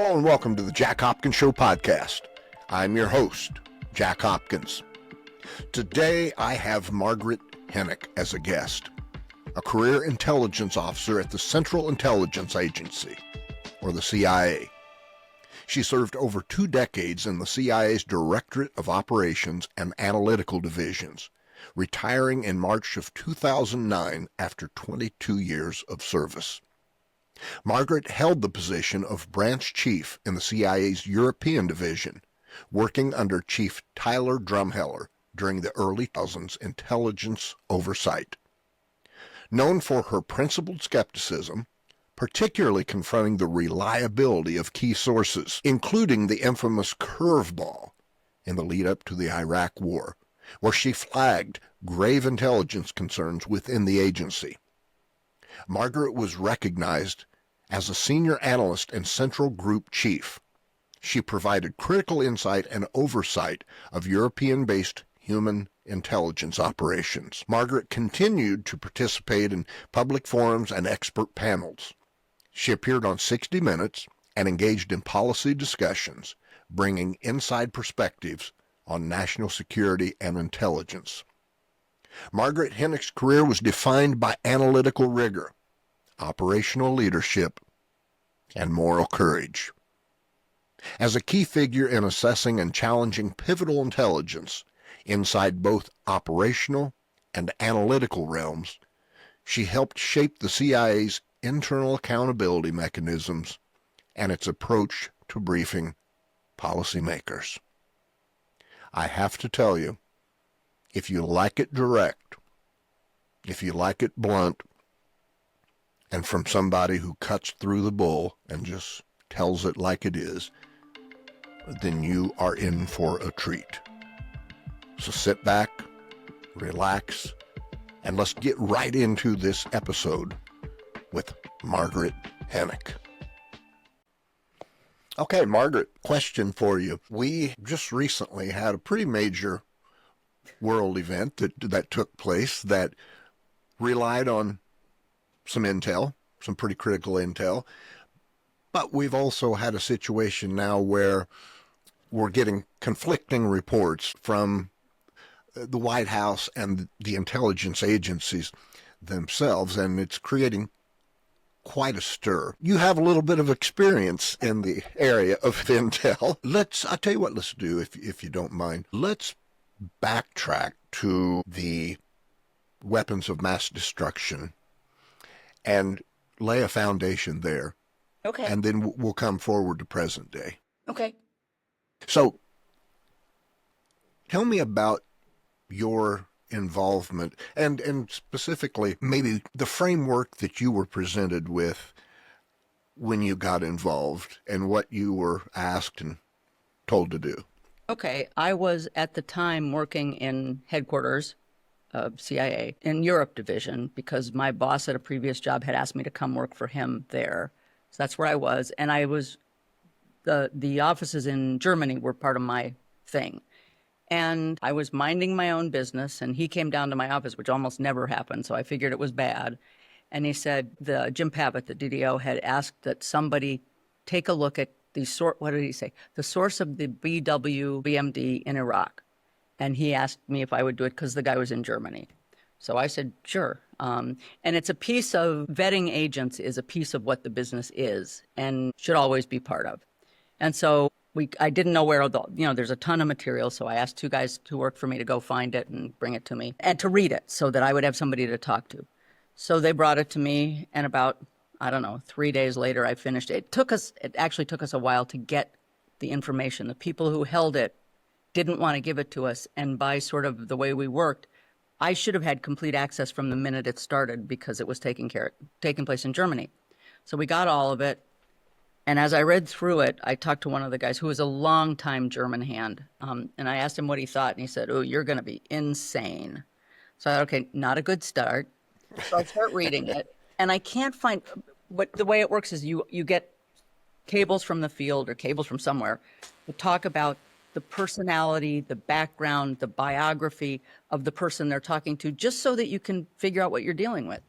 Hello and welcome to the Jack Hopkins Show podcast. I'm your host, Jack Hopkins. Today I have Margaret Henoch as a guest, a career intelligence officer at the Central Intelligence Agency, or the CIA. She served over 2 decades in the CIA's Directorate of Operations and Analytical Divisions, retiring in March of 2009 after 22 years of service. Margaret held the position of branch chief in the CIA's European Division, working under Chief Tyler Drumheller during the early 2000s intelligence oversight. Known for her principled skepticism, particularly confronting the reliability of key sources, including the infamous Curveball in the lead-up to the Iraq War, where she flagged grave intelligence concerns within the agency. Margaret was recognized as a senior analyst and central group chief. She provided critical insight and oversight of European-based human intelligence operations. Margaret continued to participate in public forums and expert panels. She appeared on 60 Minutes and engaged in policy discussions, bringing inside perspectives on national security and intelligence. Margaret Henoch's career was defined by analytical rigor, operational leadership, and moral courage. As a key figure in assessing and challenging pivotal intelligence inside both operational and analytical realms, she helped shape the CIA's internal accountability mechanisms and its approach to briefing policymakers. I have to tell you, if you like it direct, if you like it blunt, and from somebody who cuts through the bull and just tells it like it is, then you are in for a treat. So sit back, relax, and let's get right into this episode with Margaret Henoch. Okay, Margaret, question for you. We just recently had a pretty major world event that took place that relied on some intel, some pretty critical intel, but we've also had a situation now where we're getting conflicting reports from the White House and the intelligence agencies themselves, and it's creating quite a stir. You have a little bit of experience in the area of intel. I'll tell you what, let's do, if you don't mind. Let's backtrack to the weapons of mass destruction and lay a foundation there. Okay. And then we'll come forward to present day. Okay. So, tell me about your involvement and specifically maybe the framework that you were presented with when you got involved and what you were asked and told to do. Okay. I was at the time working in headquarters of CIA in Europe division because my boss at a previous job had asked me to come work for him there. So that's where I was. And I was, the offices in Germany were part of my thing. And I was minding my own business, and he came down to my office, which almost never happened, so I figured it was bad. And he said, Jim Pavitt, the DDO, had asked that somebody take a look at what did he say? The source of the BMD in Iraq. And he asked me if I would do it because the guy was in Germany. So I said, sure. And it's a piece of vetting agents is a piece of what the business is and should always be part of. And so I didn't know where there's a ton of material. So I asked 2 guys who worked for me to go find it and bring it to me and to read it so that I would have somebody to talk to. So they brought it to me, and about, 3 days later, I finished it. It actually took us a while to get the information. The people who held it didn't want to give it to us. And by sort of the way we worked, I should have had complete access from the minute it started because it was taking place in Germany. So we got all of it. And as I read through it, I talked to one of the guys who was a longtime German hand. And I asked him what he thought. And he said, oh, you're going to be insane. So I thought, okay, not a good start. So I start reading it. And I can't find the way it works is you get cables from the field or cables from somewhere to talk about the personality, the background, the biography of the person they're talking to, just so that you can figure out what you're dealing with.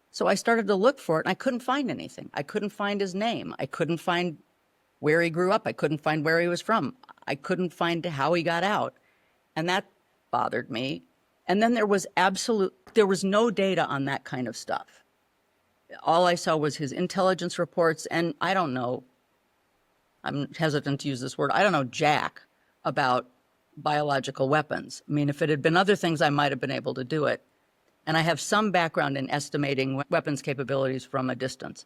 So I started to look for it, and I couldn't find anything. I couldn't find his name. I couldn't find where he grew up. I couldn't find where he was from. I couldn't find how he got out. And that bothered me. And then there was no data on that kind of stuff. All I saw was his intelligence reports, and I don't know, I'm hesitant to use this word, I don't know jack about biological weapons. I mean, if it had been other things, I might have been able to do it. And I have some background in estimating weapons capabilities from a distance.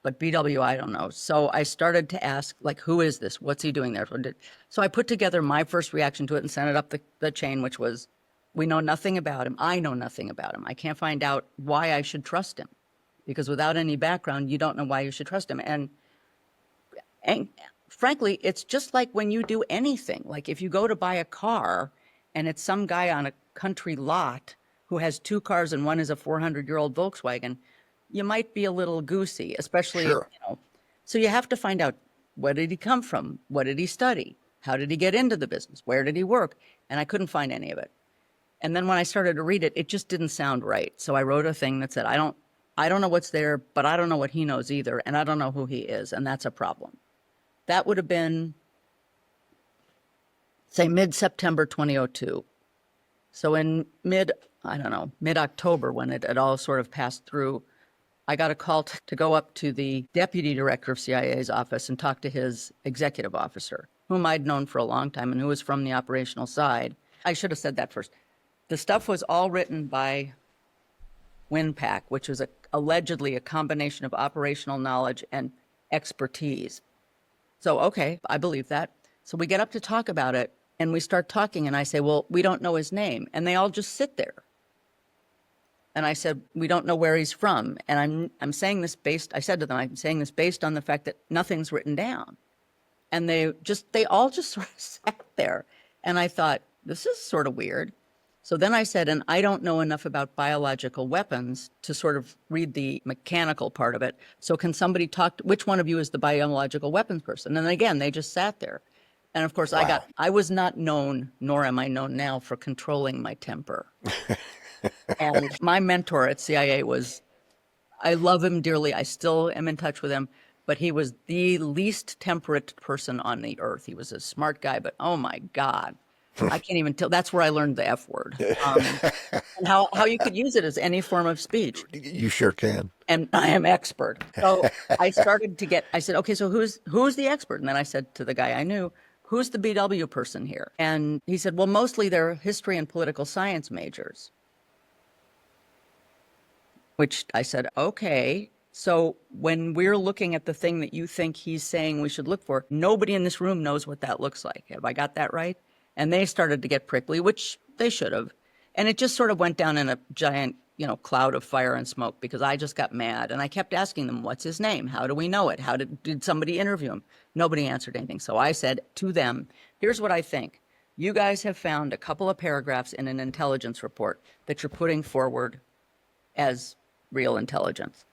But BW, I don't know. So I started to ask, like, who is this? What's he doing there? So I put together my first reaction to it and sent it up the chain, which was, we know nothing about him. I know nothing about him. I can't find out why I should trust him. Because without any background, you don't know why you should trust him. And frankly, it's just like when you do anything. Like if you go to buy a car and it's some guy on a country lot who has two cars and one is a 400-year-old Volkswagen, you might be a little goosey, especially, Sure. So you have to find out, where did he come from? What did he study? How did he get into the business? Where did he work? And I couldn't find any of it. And then when I started to read it, it just didn't sound right. So I wrote a thing that said, I don't know what's there, but I don't know what he knows either, and I don't know who he is, and that's a problem. That would have been, say, mid-September 2002. So in mid-October, when it had all sort of passed through, I got a call to go up to the deputy director of CIA's office and talk to his executive officer, whom I'd known for a long time and who was from the operational side. I should have said that first. The stuff was all written by WinPack, which was allegedly a combination of operational knowledge and expertise. So, okay, I believe that. So we get up to talk about it, and we start talking, and I say, well, we don't know his name. And they all just sit there. And I said, we don't know where he's from. And I'm saying this I said to them, I'm saying this based on the fact that nothing's written down. And they all just sort of sat there. And I thought, this is sort of weird. So then I said, and I don't know enough about biological weapons to sort of read the mechanical part of it. So can somebody which one of you is the biological weapons person? And again, they just sat there. And of course, Wow. I was not known, nor am I known now, for controlling my temper. And my mentor at CIA I love him dearly. I still am in touch with him, but he was the least temperate person on the earth. He was a smart guy, but oh my God, I can't even tell. That's where I learned the F word. And how you could use it as any form of speech. You sure can. And I am expert. So I said, okay, so who's the expert? And then I said to the guy I knew, who's the BW person here? And he said, well, mostly they're history and political science majors. Which I said, okay, so when we're looking at the thing that you think he's saying we should look for, nobody in this room knows what that looks like. Have I got that right? And they started to get prickly, which they should have. And it just sort of went down in a giant, cloud of fire and smoke because I just got mad. And I kept asking them, what's his name? How do we know it? How did somebody interview him? Nobody answered anything. So I said to them, here's what I think. You guys have found a couple of paragraphs in an intelligence report that you're putting forward as real intelligence.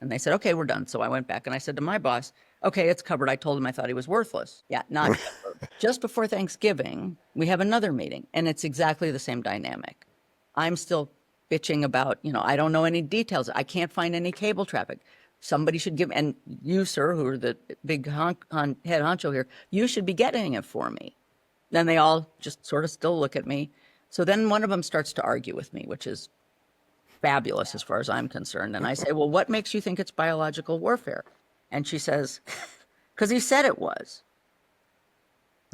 And they said, okay, we're done. So I went back and I said to my boss, okay, it's covered. I told him I thought he was worthless. Yeah, not covered. Just before Thanksgiving, we have another meeting, and it's exactly the same dynamic. I'm still bitching about, I don't know any details. I can't find any cable traffic. Somebody should give, and you, sir, who are the big head honcho here, you should be getting it for me. Then they all just sort of still look at me. So then one of them starts to argue with me, which is fabulous as far as I'm concerned. And I say, well, what makes you think it's biological warfare? And she says, because he said it was.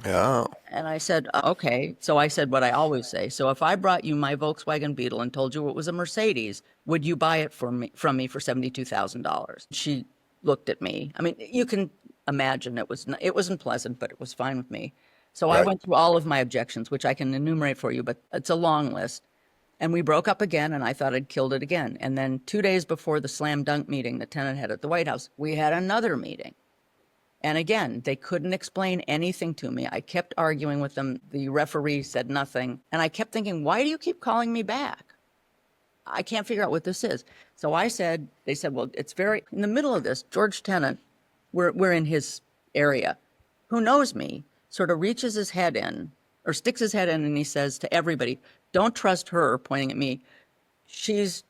Yeah. And I said, okay. So I said what I always say. So if I brought you my Volkswagen Beetle and told you it was a Mercedes, would you buy it from me for $72,000? She looked at me. I mean, you can imagine it wasn't pleasant, but it was fine with me. So Right. I went through all of my objections, which I can enumerate for you, but it's a long list. And we broke up again, and I thought I'd killed it again. And then 2 days before the slam dunk meeting that Tenet had at the White House, we had another meeting. And again, they couldn't explain anything to me. I kept arguing with them. The referee said nothing. And I kept thinking, why do you keep calling me back? I can't figure out what this is. So they said, well, it's in the middle of this, George Tenet, we're in his area, who knows me, sort of reaches his head in, or sticks his head in, and he says to everybody, don't trust her, pointing at me. She's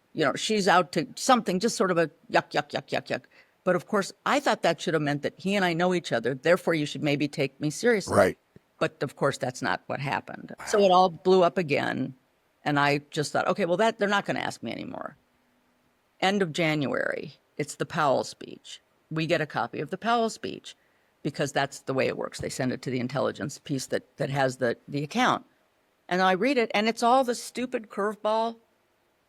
out to something, just sort of a yuck, yuck, yuck, yuck, yuck. But of course, I thought that should have meant that he and I know each other, therefore you should maybe take me seriously. Right. But of course, that's not what happened. So it all blew up again. And I just thought, okay, well, they're not going to ask me anymore. End of January, it's the Powell speech. We get a copy of the Powell speech because that's the way it works. They send it to the intelligence piece that has the account. And I read it, and it's all the stupid curveball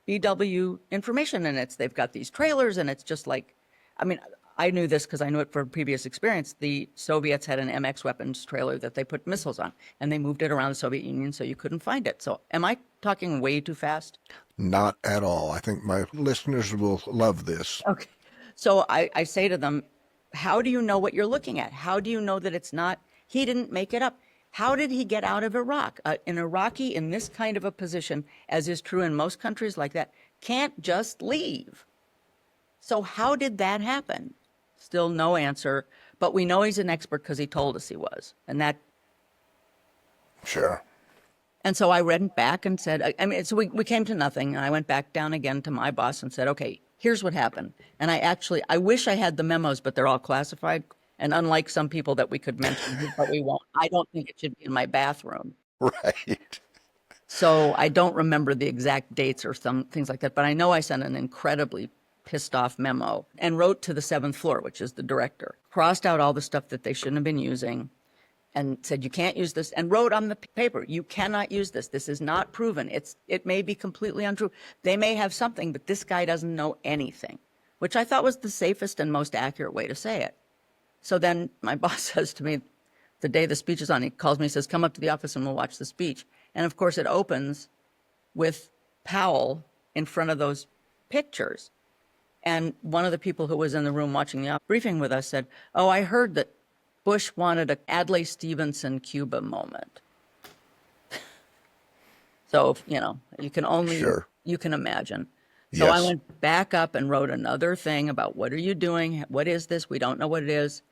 BW information in it. They've got these trailers, and it's just like, I mean, I knew this because I knew it from previous experience. The Soviets had an MX weapons trailer that they put missiles on, and they moved it around the Soviet Union so you couldn't find it. So am I talking way too fast? Not at all. I think my listeners will love this. Okay. So I say to them, how do you know what you're looking at? How do you know that it's not, he didn't make it up? How did he get out of Iraq? An Iraqi in this kind of a position, as is true in most countries like that, can't just leave. So how did that happen? Still no answer, but we know he's an expert because he told us he was. And that. Sure. And so I went back and said, so we came to nothing. And I went back down again to my boss and said, okay, here's what happened. And I wish I had the memos, but they're all classified. And unlike some people that we could mention, but we won't, I don't think it should be in my bathroom. Right. So I don't remember the exact dates or some things like that, but I know I sent an incredibly pissed off memo and wrote to the 7th floor, which is the director, crossed out all the stuff that they shouldn't have been using and said, you can't use this, and wrote on the paper, you cannot use this. This is not proven. It may be completely untrue. They may have something, but this guy doesn't know anything, which I thought was the safest and most accurate way to say it. So then my boss says to me, the day the speech is on, he calls me, says, come up to the office and we'll watch the speech. And of course it opens with Powell in front of those pictures. And one of the people who was in the room watching the briefing with us said, oh, I heard that Bush wanted a Adlai Stevenson Cuba moment. So, you can only, you can imagine. So Yes. I went back up and wrote another thing about what are you doing? What is this? We don't know what it is.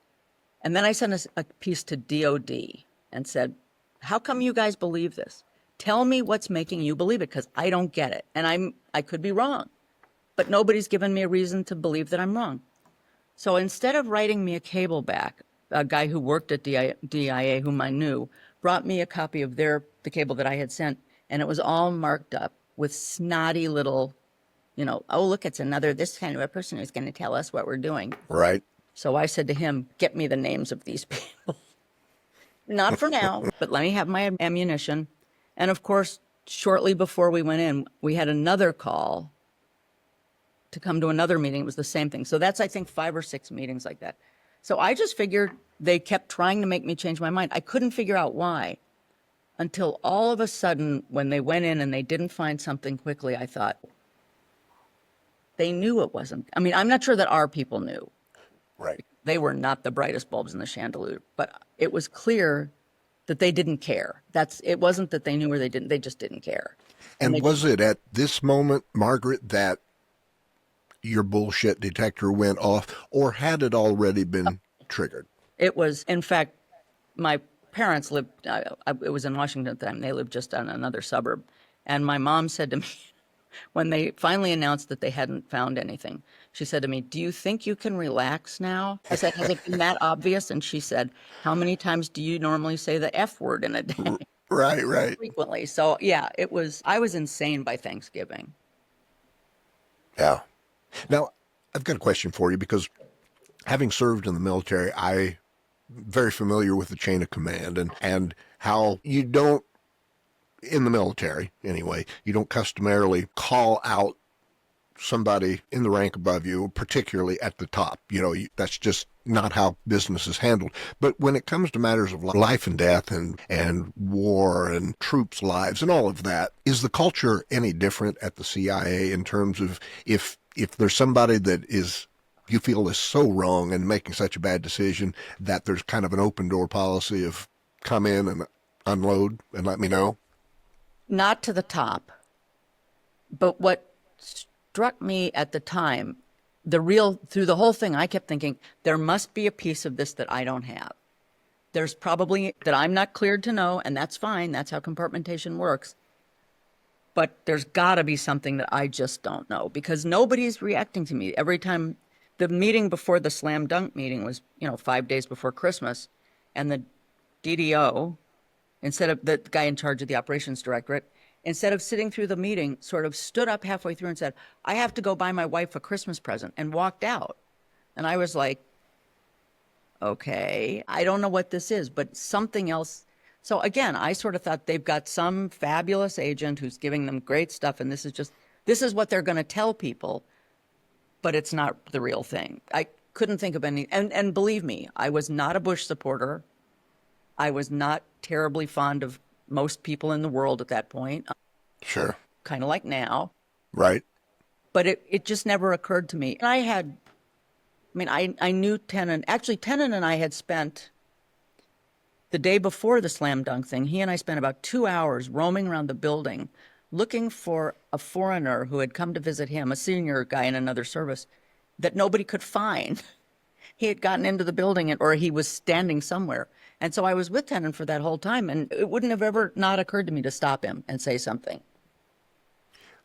And then I sent a piece to DOD and said, how come you guys believe this? Tell me what's making you believe it, because I don't get it. And I could be wrong, but nobody's given me a reason to believe that I'm wrong. So instead of writing me a cable back, a guy who worked at DIA, whom I knew, brought me a copy of the cable that I had sent, and it was all marked up with snotty little, oh, look, it's this kind of a person who's going to tell us what we're doing. Right. So I said to him, get me the names of these people. Not for now, but let me have my ammunition. And of course, shortly before we went in, we had another call to come to another meeting. It was the same thing. So that's, I think, 5 or 6 meetings like that. So I just figured they kept trying to make me change my mind. I couldn't figure out why until all of a sudden, when they went in and they didn't find something quickly, I thought, they knew it wasn't. I mean, I'm not sure that our people knew. Right. They were not the brightest bulbs in the chandelier, but it was clear that they didn't care. It wasn't that they knew or they didn't, they just didn't care. And was it at this moment, Margaret, that your bullshit detector went off, or had it already been triggered? It was, in fact, my parents lived, it was in Washington at the time, they lived just on another suburb. And my mom said to me, when they finally announced that they hadn't found anything, she said to me, do you think you can relax now? I said, has it been that obvious? And she said, how many times do you normally say the F word in a day? Right. Frequently. So yeah, I was insane by Thanksgiving. Yeah. Now, I've got a question for you, because having served in the military, I'm very familiar with the chain of command and how you don't, in the military anyway, you don't customarily call out somebody in the rank above you, particularly at the top. That's just not how business is handled. But when it comes to matters of life and death and war and troops' lives and all of that, is the culture any different at the CIA in terms of if there's somebody that you feel is so wrong and making such a bad decision that there's kind of an open door policy of come in and unload and let me know? Not to the top. But what struck me at the time, through the whole thing, I kept thinking, there must be a piece of this that I don't have. There's probably that I'm not cleared to know, and that's fine. That's how compartmentation works. But there's got to be something that I just don't know, because nobody's reacting to me. Every time the meeting before the slam dunk meeting was, 5 days before Christmas. And the DDO, instead of the guy in charge of the operations directorate, instead of sitting through the meeting, sort of stood up halfway through and said, I have to go buy my wife a Christmas present, and walked out. And I was like, okay, I don't know what this is, but something else. So again, I sort of thought they've got some fabulous agent who's giving them great stuff, and this is what they're going to tell people, but it's not the real thing. I couldn't think of any, and believe me, I was not a Bush supporter. I was not terribly fond of most people in the world at that point. Sure. Kind of like now. Right. But it just never occurred to me. And I knew Tennant. Actually, Tennant and I had spent the day before the slam dunk thing, he and I spent about 2 hours roaming around the building looking for a foreigner who had come to visit him, a senior guy in another service, that nobody could find. He had gotten into the building or he was standing somewhere. And so I was with Tennant for that whole time, and it wouldn't have ever not occurred to me to stop him and say something.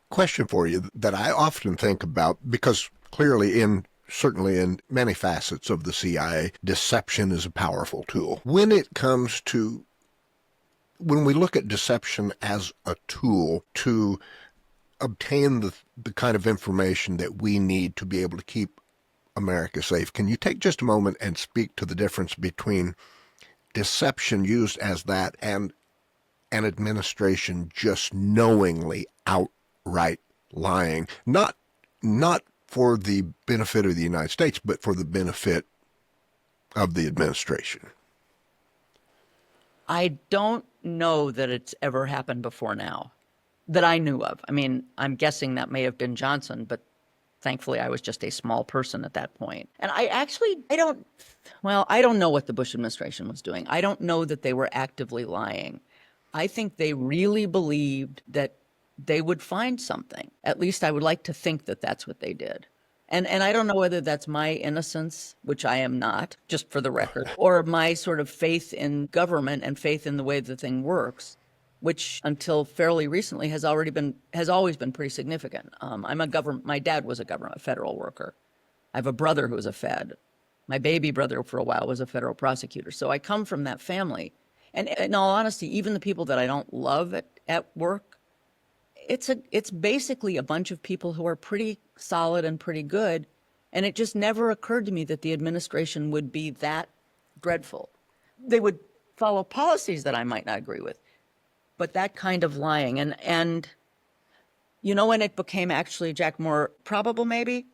Question for you that I often think about, because clearly certainly in many facets of the CIA, deception is a powerful tool. When we look at deception as a tool to obtain the kind of information that we need to be able to keep America safe, can you take just a moment and speak to the difference between deception used as that and an administration just knowingly outright lying, not for the benefit of the United States, but for the benefit of the administration? I don't know that it's ever happened before now that I knew of. I mean, I'm guessing that may have been Johnson, but thankfully I was just a small person at that point. And I don't know what the Bush administration was doing. I don't know that they were actively lying. I think they really believed that they would find something. At least I would like to think that that's what they did. And I don't know whether that's my innocence, which I am not, just for the record, or my sort of faith in government and faith in the way the thing works, which until fairly recently has always been pretty significant. My dad was a federal worker. I have a brother who was a Fed. My baby brother for a while was a federal prosecutor. So I come from that family. And in all honesty, even the people that I don't love at work, it's basically a bunch of people who are pretty solid and pretty good. And it just never occurred to me that the administration would be that dreadful. They would follow policies that I might not agree with, but that kind of lying. And when it became actually, Jack, more probable maybe,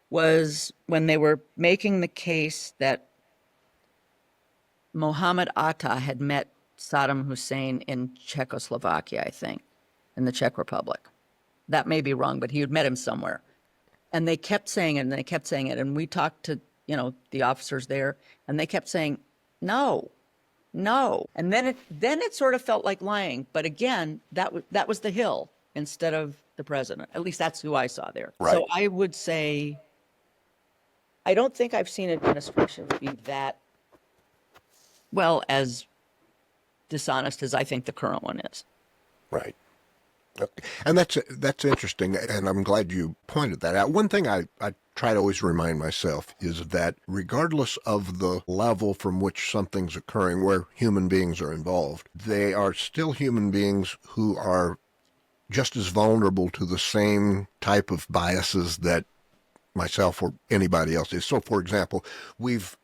was when they were making the case that Mohammed Atta had met Saddam Hussein in Czechoslovakia, I think, in the Czech Republic. That may be wrong, but he had met him somewhere. And they kept saying it, and they kept saying it. And we talked to, the officers there, and they kept saying, no. And then it sort of felt like lying. But again, that was the Hill instead of the president. At least that's who I saw there. Right. So I would say, I don't think I've seen administrations be that, as dishonest as I think the current one is. Right. Okay. And that's interesting, and I'm glad you pointed that out. One thing I try to always remind myself is that regardless of the level from which something's occurring, where human beings are involved, they are still human beings who are just as vulnerable to the same type of biases that myself or anybody else is. So, for example, we've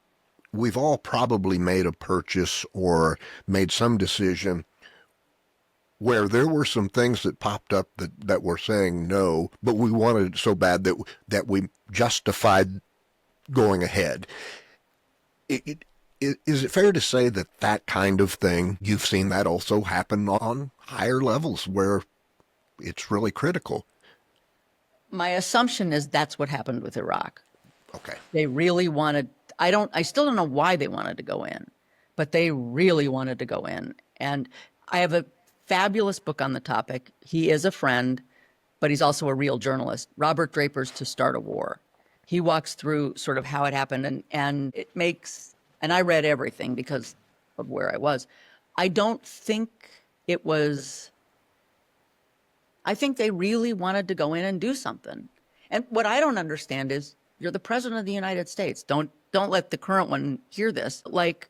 all probably made a purchase or made some decision where there were some things that popped up that were saying no, but we wanted it so bad that we justified going ahead. Is it fair to say that kind of thing, you've seen that also happen on higher levels where it's really critical? My assumption is that's what happened with Iraq. Okay. They really wanted, I still don't know why they wanted to go in, but they really wanted to go in. And I have a fabulous book on the topic. He is a friend, but he's also a real journalist. Robert Draper's To Start a War. He walks through sort of how it happened, and it makes, and I read everything because of where I was. I don't think it was, I think they really wanted to go in and do something. And what I don't understand is You're the president of the United States. Don't let the current one hear this. Like,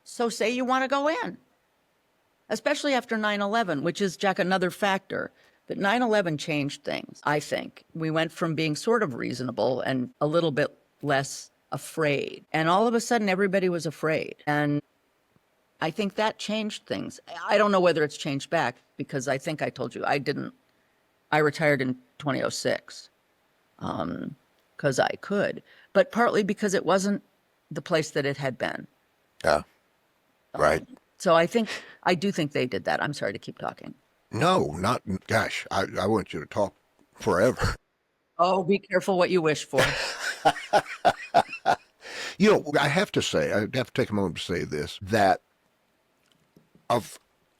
so say you want to go in, especially after 9/11, which is, Jack, another factor. But 9/11 changed things, I think. We went from being sort of reasonable and a little bit less afraid. And all of a sudden, everybody was afraid. And I think that changed things. I don't know whether it's changed back, because I think I told you I retired in 2006 because I could, but partly because it wasn't the place that it had been. Yeah, right. So I do think they did that. I'm sorry to keep talking. No, not, gosh, I want you to talk forever. Oh, be careful what you wish for. You know, I have to take a moment to say this, that of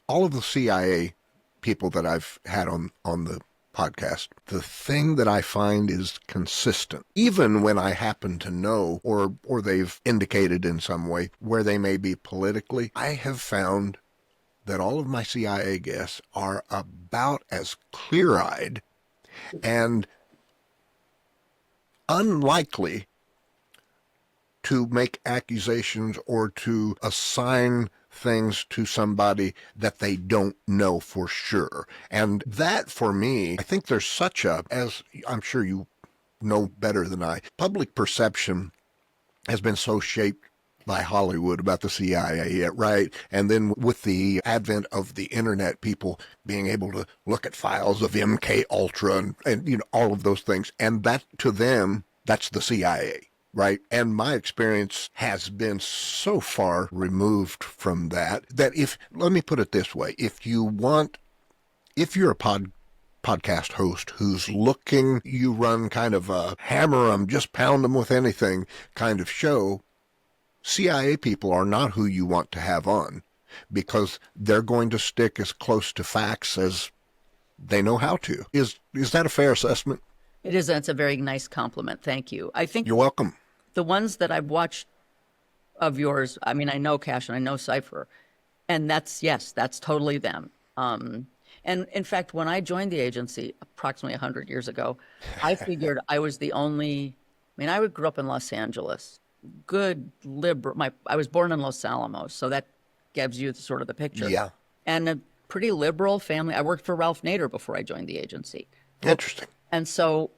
all of the CIA people that I've had on the podcast, the thing that I find is consistent, even when I happen to know or they've indicated in some way where they may be politically, I have found that all of my CIA guests are about as clear-eyed and unlikely to make accusations or to assign things to somebody that they don't know for sure. And that, for me, I think there's such a, as I'm sure you know better than I, public perception has been so shaped by Hollywood about the CIA, right? And then with the advent of the internet, people being able to look at files of MK Ultra and you know, all of those things. And that, to them, that's the CIA. Right. And my experience has been so far removed from that let me put it this way, if you're a podcast host who's looking, you run kind of a hammer 'em, just pound them with anything kind of show, CIA people are not who you want to have on, because they're going to stick as close to facts as they know how to. Is that a fair assessment? It is. That's a very nice compliment. Thank you. I think you're welcome. The ones that I've watched of yours, I mean, I know Cash and I know Cypher, and that's totally them. And in fact, when I joined the agency approximately 100 years ago, I figured I was the only, I mean, I grew up in Los Angeles, good liberal, I was born in Los Alamos, so that gives you sort of the picture. Yeah. And a pretty liberal family. I worked for Ralph Nader before I joined the agency. Interesting. And so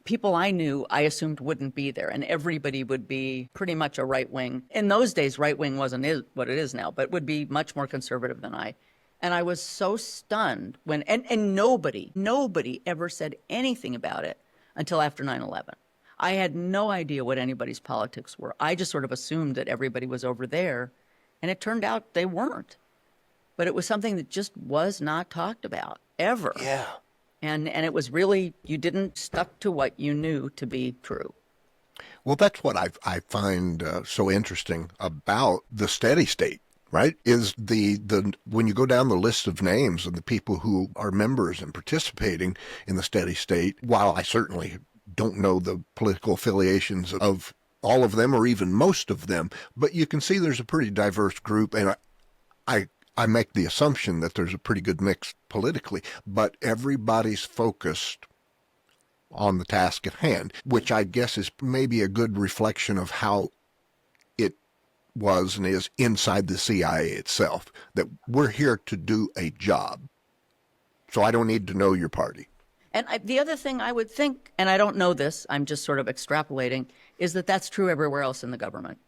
people I knew, I assumed wouldn't be there, and everybody would be pretty much a right wing. In those days, right wing wasn't what it is now, but would be much more conservative than I. And I was so stunned when, and nobody ever said anything about it until after 9/11. I had no idea what anybody's politics were. I just sort of assumed that everybody was over there, and it turned out they weren't. But it was something that just was not talked about, ever. Yeah. And it was really, you didn't stuck to what you knew to be true. Well, that's what I find so interesting about the steady state, right? Is the when you go down the list of names of the people who are members and participating in the steady state, while I certainly don't know the political affiliations of all of them or even most of them, but you can see there's a pretty diverse group, and I make the assumption that there's a pretty good mix politically, but everybody's focused on the task at hand, which I guess is maybe a good reflection of how it was and is inside the CIA itself, that we're here to do a job. So I don't need to know your party. And the other thing I would think, and I don't know this, I'm just sort of extrapolating, is that that's true everywhere else in the government.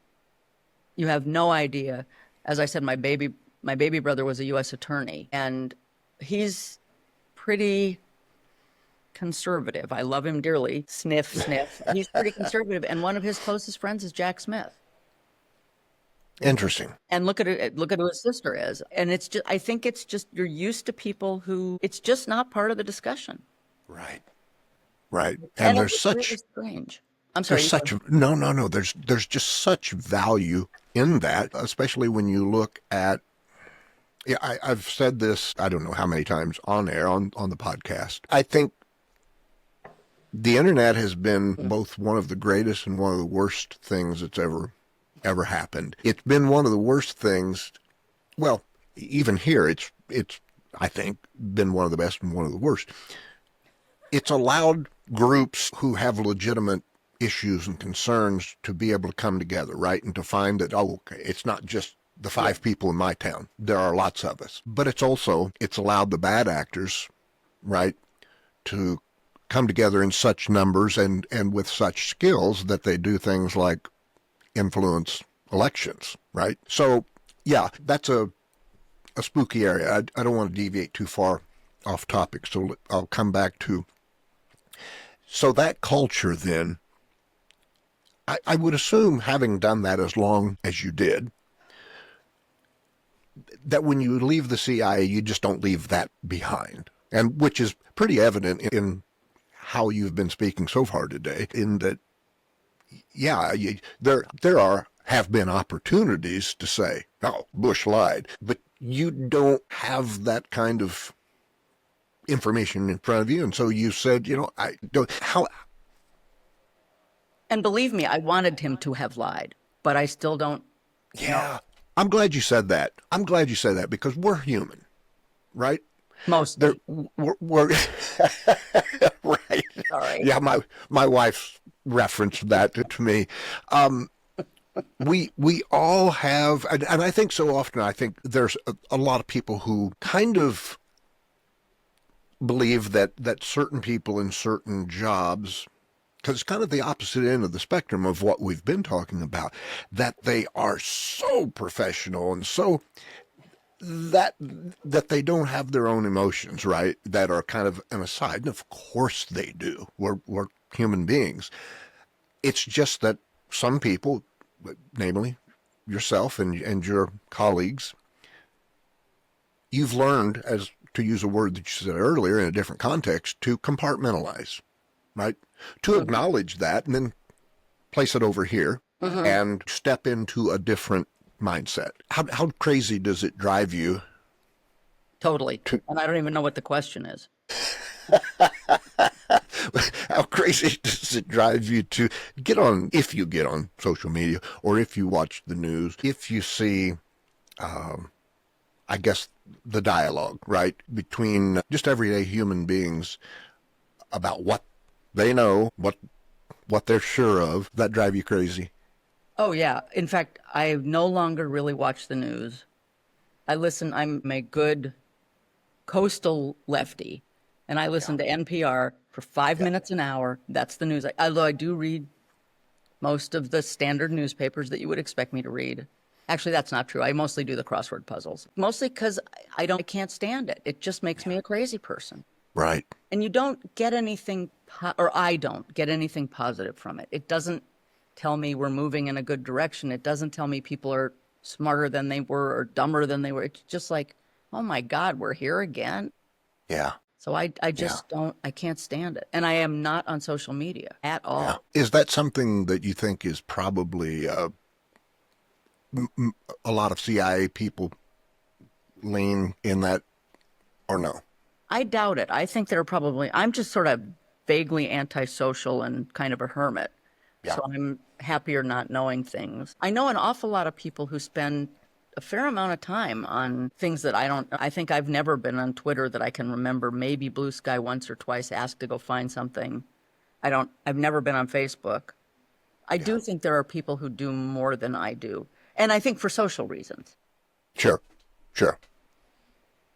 You have no idea. As I said, my baby brother was a U.S. attorney, and he's pretty conservative. I love him dearly. Sniff, sniff. He's pretty conservative, and one of his closest friends is Jack Smith. Interesting. And look at who his sister is. And it's just, I think it's just, you're used to people who, it's just not part of the discussion. Right. And there's such really strange. I'm sorry. There's such no. There's just such value in that, especially when you look at. Yeah, I've said this, I don't know how many times on air, on the podcast. I think the internet has been both one of the greatest and one of the worst things that's ever happened. It's been one of the worst things. Well, even here, it's I think been one of the best and one of the worst. It's allowed groups who have legitimate issues and concerns to be able to come together, right? And to find that, oh, okay, it's not just the five people in my town. There are lots of us. But it's allowed the bad actors, right, to come together in such numbers and with such skills that they do things like influence elections, right? So, yeah, that's a spooky area. I don't want to deviate too far off topic, so I'll come back to. So that culture then, I would assume, having done that as long as you did, that when you leave the CIA, you just don't leave that behind. And which is pretty evident in how you've been speaking so far today, in that, yeah, have been opportunities to say, oh, Bush lied, but you don't have that kind of information in front of you. And so you said, I don't, how. And believe me, I wanted him to have lied, but I still don't. Yeah. I'm glad you said that. I'm glad you said that, because we're human, right? Mostly. We're right. Sorry. Yeah, my wife referenced that to me. We all have, and I think so often, I think there's a lot of people who kind of believe that certain people in certain jobs, because it's kind of the opposite end of the spectrum of what we've been talking about, that they are so professional and so that they don't have their own emotions, right? That are kind of an aside. And of course they do. We're human beings. It's just that some people, namely yourself and your colleagues, you've learned, as to use a word that you said earlier in a different context, to compartmentalize, right? To acknowledge that and then place it over here and step into a different mindset. How crazy does it drive you? Totally. And I don't even know what the question is. How crazy does it drive you to get on, if you get on social media or if you watch the news, if you see, I guess, the dialogue, right, between just everyday human beings about what they know, what they're sure of, that drive you crazy? Oh, yeah. In fact, I no longer really watch the news. I'm a good coastal lefty, and I listen to NPR for 5 minutes an hour. That's the news. Although I do read most of the standard newspapers that you would expect me to read. Actually, that's not true. I mostly do the crossword puzzles, mostly because I can't stand it. It just makes me a crazy person. Right. And you don't get anything, or I don't get anything positive from it. It doesn't tell me we're moving in a good direction. It doesn't tell me people are smarter than they were or dumber than they were. It's just like, oh my God, we're here again. Yeah. So I just I can't stand it. And I am not on social media at all. Yeah. Is that something that you think is probably a lot of CIA people lean in that, or no? I doubt it. I think I'm just sort of vaguely antisocial and kind of a hermit. Yeah. So I'm happier not knowing things. I know an awful lot of people who spend a fair amount of time on things that I think I've never been on Twitter that I can remember, maybe Blue Sky once or twice, asked to go find something. I've never been on Facebook. I do think there are people who do more than I do. And I think for social reasons. Sure.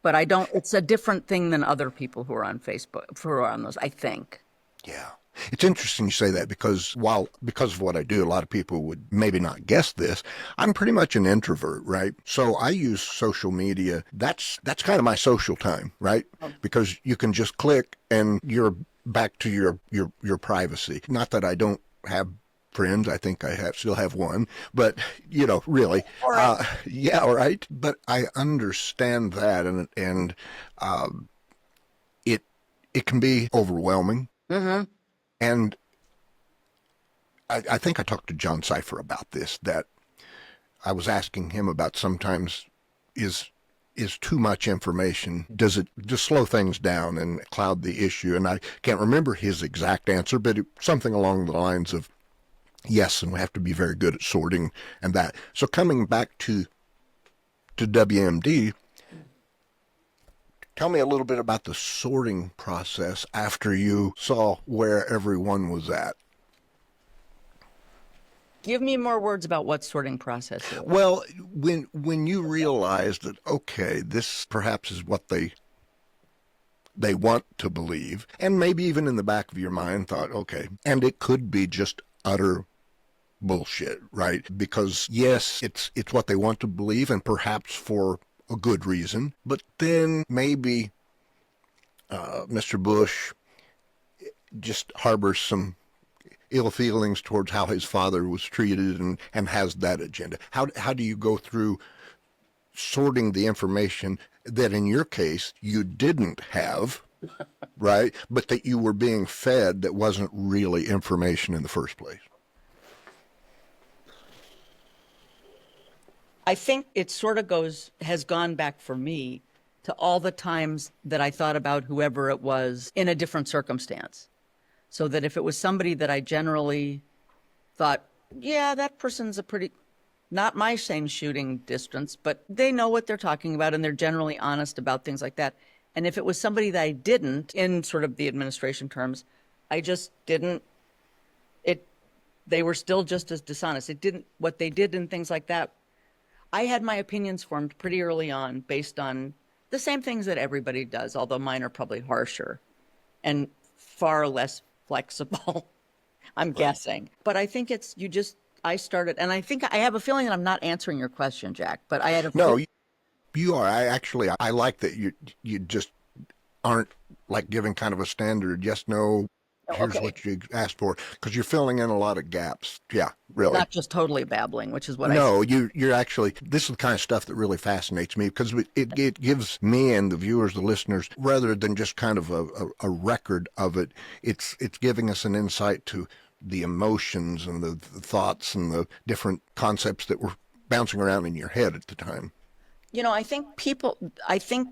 But it's a different thing than other people who are on Facebook, who are on those, I think. Yeah. It's interesting you say that, because because of what I do, a lot of people would maybe not guess this. I'm pretty much an introvert, right? So I use social media. That's kind of my social time, right? Because you can just click and you're back to your privacy. Not that I don't have friends. I think I still have one, but really, yeah, all right. But I understand that, and it can be overwhelming. Mm-hmm. And I think I talked to John Cipher about this, that I was asking him about sometimes is too much information, does it just slow things down and cloud the issue? And I can't remember his exact answer, but something along the lines of yes, and we have to be very good at sorting and that. So coming back to WMD, tell me a little bit about the sorting process after you saw where everyone was at. Give me more words about what sorting process is. Well, when you realize that, okay, this perhaps is what they want to believe, and maybe even in the back of your mind thought, okay, and it could be just utter bullshit, right? Because yes, it's what they want to believe, and perhaps for a good reason, but then maybe Mr. Bush just harbors some ill feelings towards how his father was treated, and has that agenda. How do you go through sorting the information that in your case you didn't have, right? But that you were being fed that wasn't really information in the first place? I think it sort of has gone back for me to all the times that I thought about whoever it was in a different circumstance. So that if it was somebody that I generally thought, yeah, that person's not my same shooting distance, but they know what they're talking about and they're generally honest about things like that. And if it was somebody that I didn't, in sort of the administration terms, I just didn't, they were still just as dishonest. What they did and things like that, I had my opinions formed pretty early on based on the same things that everybody does, although mine are probably harsher and far less flexible, I'm guessing. But I think I started, and I think I have a feeling that I'm not answering your question, Jack, but I had a No, you are. I like that you just aren't like giving kind of a standard yes, no, here's okay. what you asked for, because you're filling in a lot of gaps. Yeah, really. Not just totally babbling, which is what No, you're actually, this is the kind of stuff that really fascinates me, because it gives me and the viewers, the listeners, rather than just kind of a record of it, it's giving us an insight to the emotions and the thoughts and the different concepts that were bouncing around in your head at the time. I think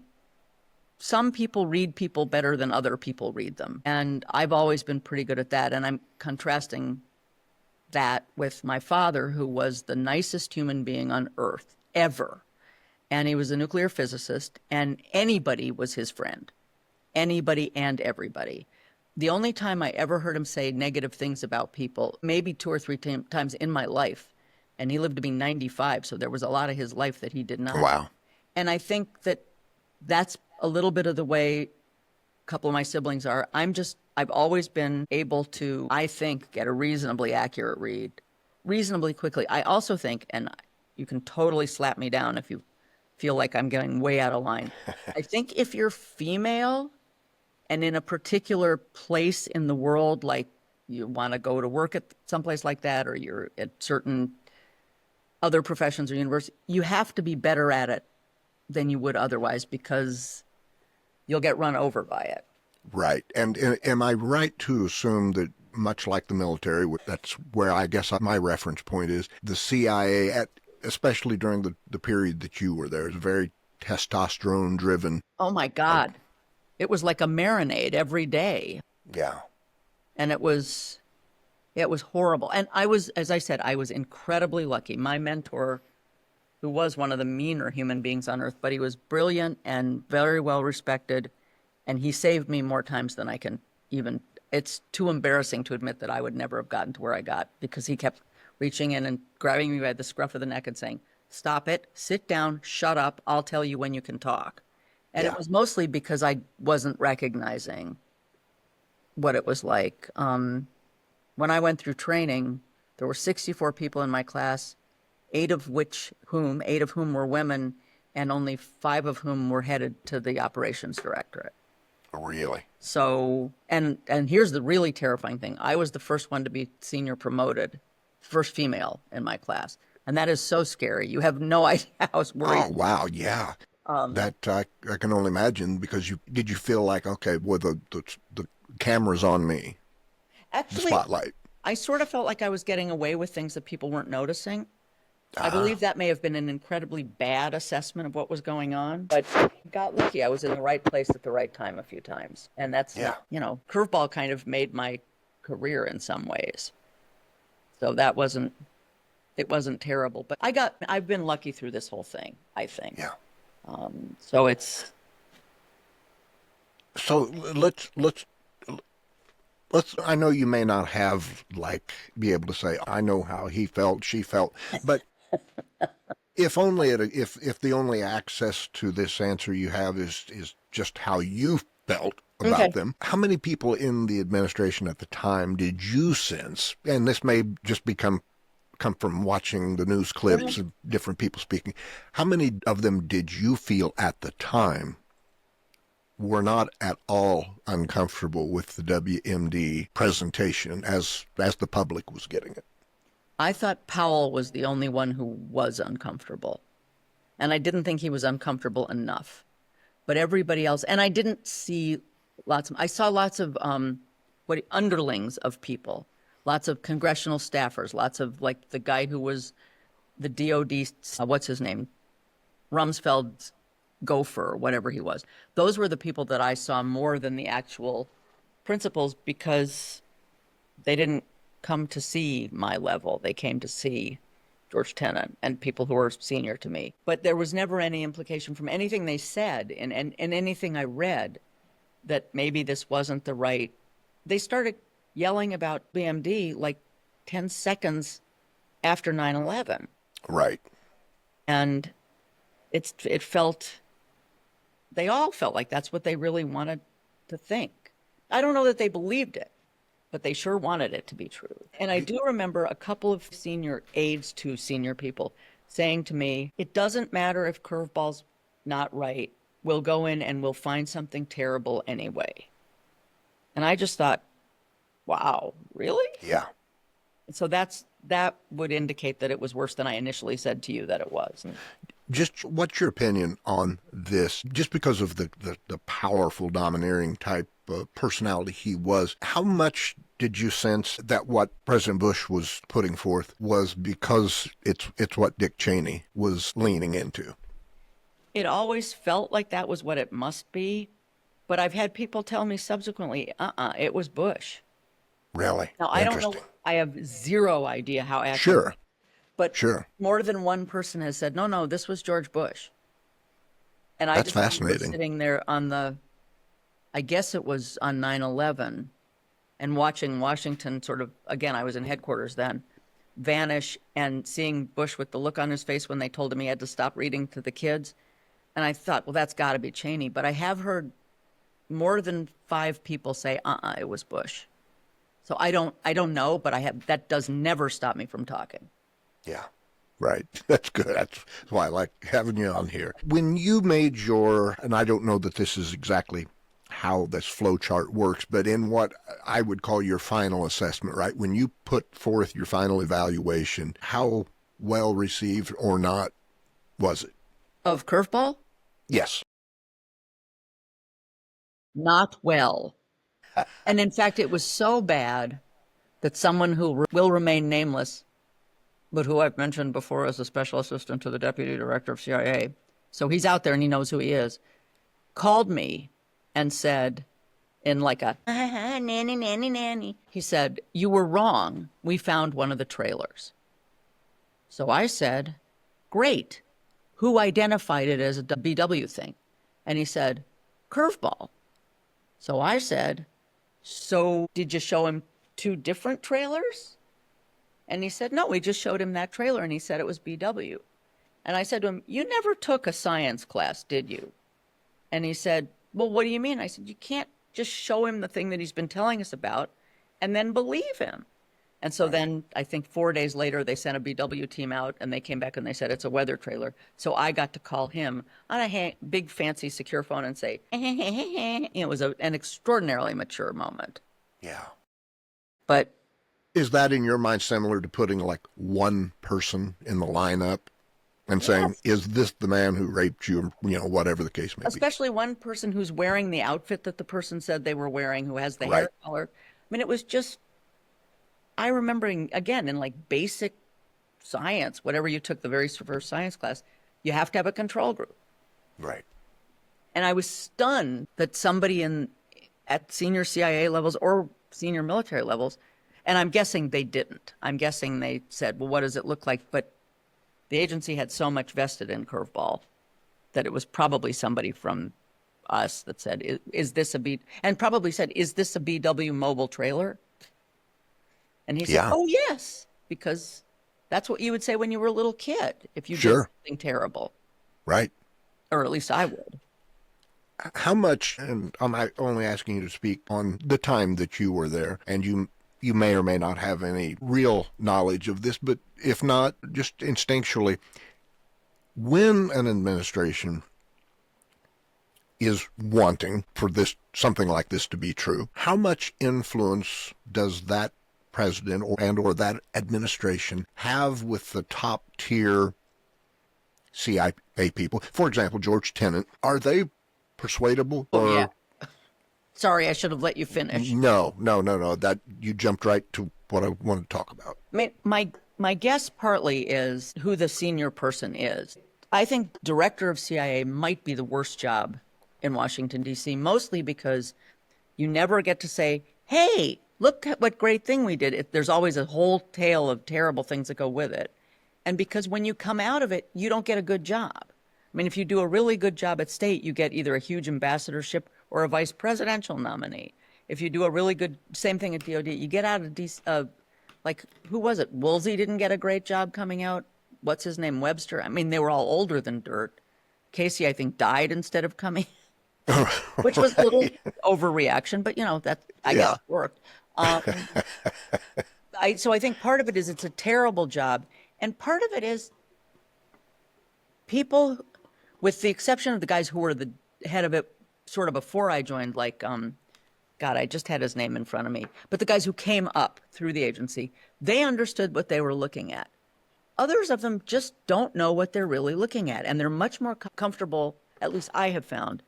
some people read people better than other people read them. And I've always been pretty good at that. And I'm contrasting that with my father, who was the nicest human being on earth ever. And he was a nuclear physicist, and anybody was his friend. Anybody and everybody. The only time I ever heard him say negative things about people, maybe 2 or 3 times in my life, and he lived to be 95, so there was a lot of his life that he did not. Wow. And I think that that's a little bit of the way a couple of my siblings are. I've always been able to, I think, get a reasonably accurate read reasonably quickly. I also think, and you can totally slap me down if you feel like I'm getting way out of line. I think if you're female and in a particular place in the world, like you want to go to work at someplace like that, or you're at certain other professions or universities, you have to be better at it than you would otherwise, because you'll get run over by it. Right. And am I right to assume that, much like the military, that's where I guess my reference point is, the CIA, especially during the period that you were there, is very testosterone driven. Oh my God. It was like a marinade every day. Yeah. And it was horrible. And as I said, I was incredibly lucky. My mentor, who was one of the meaner human beings on earth, but he was brilliant and very well respected. And he saved me more times than I can even, it's too embarrassing to admit that I would never have gotten to where I got, because he kept reaching in and grabbing me by the scruff of the neck and saying, stop it, sit down, shut up, I'll tell you when you can talk. And It was mostly because I wasn't recognizing what it was like. When I went through training, there were 64 people in my class, 8 of whom were women, and only 5 of whom were headed to the operations directorate. Really? So, and here's the really terrifying thing. I was the first one to be senior promoted, first female in my class. And that is so scary. You have no idea how worried. Oh, wow. Yeah. That I can only imagine, because did you feel like, okay, well, the camera's on me, Actually, the spotlight? I sort of felt like I was getting away with things that people weren't noticing. I believe that may have been an incredibly bad assessment of what was going on, but I got lucky. I was in the right place at the right time a few times. And that's, Curveball kind of made my career in some ways. So it wasn't terrible, but I've been lucky through this whole thing, I think. Yeah. So let's, I know you may not have, like, be able to say, I know how he felt, she felt, but if the only access to this answer you have is just how you felt about Okay. them, how many people in the administration at the time did you sense, and this may just come from watching the news clips Mhm. of different people speaking, how many of them did you feel at the time were not at all uncomfortable with the WMD presentation as the public was getting it? I thought Powell was the only one who was uncomfortable. And I didn't think he was uncomfortable enough. But everybody else, and I didn't see I saw lots of underlings of people, lots of congressional staffers, lots of like the guy who was the DOD, what's his name? Rumsfeld's gopher, whatever he was. Those were the people that I saw more than the actual principals because they didn't come to see my level. They came to see George Tenet and people who were senior to me. But there was never any implication from anything they said and anything I read that maybe this wasn't the right. They started yelling about BMD like 10 seconds after 9/11. Right. And it felt, they all felt like that's what they really wanted to think. I don't know that they believed it, but they sure wanted it to be true. And I do remember a couple of senior aides to senior people saying to me, it doesn't matter if Curveball's not right. We'll go in and we'll find something terrible anyway. And I just thought, wow, really? Yeah. So that would indicate that it was worse than I initially said to you that it was. Just what's your opinion on this? Just because of the powerful, domineering type personality he was, how much did you sense that what President Bush was putting forth was because it's what Dick Cheney was leaning into? It always felt like that was what it must be, but I've had people tell me subsequently, it was Bush. Really? Now, I don't know, Interesting. I have zero idea how accurate, Sure. but Sure. more than one person has said, no, this was George Bush. And I That's just remember fascinating. sitting there I guess it was on 9/11 and watching Washington sort of, again, I was in headquarters then, vanish and seeing Bush with the look on his face when they told him he had to stop reading to the kids. And I thought, well, that's got to be Cheney. But I have heard more than 5 people say, it was Bush. So I don't know, but that does never stop me from talking. Yeah. Right. That's good. That's why I like having you on here. When you made and I don't know that this is exactly how this flow chart works, but in what I would call your final assessment, right? When you put forth your final evaluation, how well received or not was it? Of Curveball? Yes. Not well. And in fact, it was so bad that someone who will remain nameless, but who I've mentioned before as a special assistant to the deputy director of CIA, so he's out there and he knows who he is, called me and said, in like a nanny, nanny, nanny, he said, you were wrong. We found one of the trailers. So I said, great. Who identified it as a BW thing? And he said, Curveball. So I said, so did you show him 2 different trailers? And he said, no, we just showed him that trailer. And he said it was BW. And I said to him, you never took a science class, did you? And he said, well, what do you mean? I said, you can't just show him the thing that he's been telling us about and then believe him. And so then I think 4 days later, they sent a BW team out and they came back and they said it's a weather trailer. So I got to call him on a big fancy secure phone and say, it was an extraordinarily mature moment. Yeah. But Is that in your mind similar to putting like one person in the lineup and saying, is this the man who raped you, whatever the case may be? especially one person who's wearing the outfit that the person said they were wearing, who has the hair color. I mean, it was just, I remembering, again, in like basic science, whatever you took the very first science class, you have to have a control group. Right. And I was stunned that somebody at senior CIA levels or senior military levels, and I'm guessing they didn't. I'm guessing they said, well, what does it look like? But the agency had so much vested in Curveball that it was probably somebody from us that said, is this a B, and probably said, is this a BW mobile trailer? And he said, Yeah. oh, yes, because that's what you would say when you were a little kid if you did Sure. something terrible, Right. or at least I would. How much, and I'm only asking you to speak on the time that you were there, and you may or may not have any real knowledge of this, but if not, just instinctually, when an administration is wanting for this something like this to be true, how much influence does that president or that administration have with the top tier CIA people? For example, George Tenet, are they persuadable? Oh, yeah. Sorry, I should have let you finish. No. That you jumped right to what I wanted to talk about. I mean, my guess partly is who the senior person is. I think director of CIA might be the worst job in Washington, D.C., mostly because you never get to say, hey, look at what great thing we did. There's always a whole tale of terrible things that go with it. And because when you come out of it, you don't get a good job. I mean, if you do a really good job at state, you get either a huge ambassadorship or a vice presidential nominee. If you do a really good, same thing at DOD, you get out of DC, like, who was it? Woolsey didn't get a great job coming out. What's his name? Webster. I mean, they were all older than dirt. Casey, I think, died instead of coming, which was a little overreaction, but that I guess worked. So I think part of it is it's a terrible job. And part of it is people, with the exception of the guys who were the head of it sort of before I joined, like, God, I just had his name in front of me. But the guys who came up through the agency, they understood what they were looking at. Others of them just don't know what they're really looking at. And they're much more comfortable, at least I have found,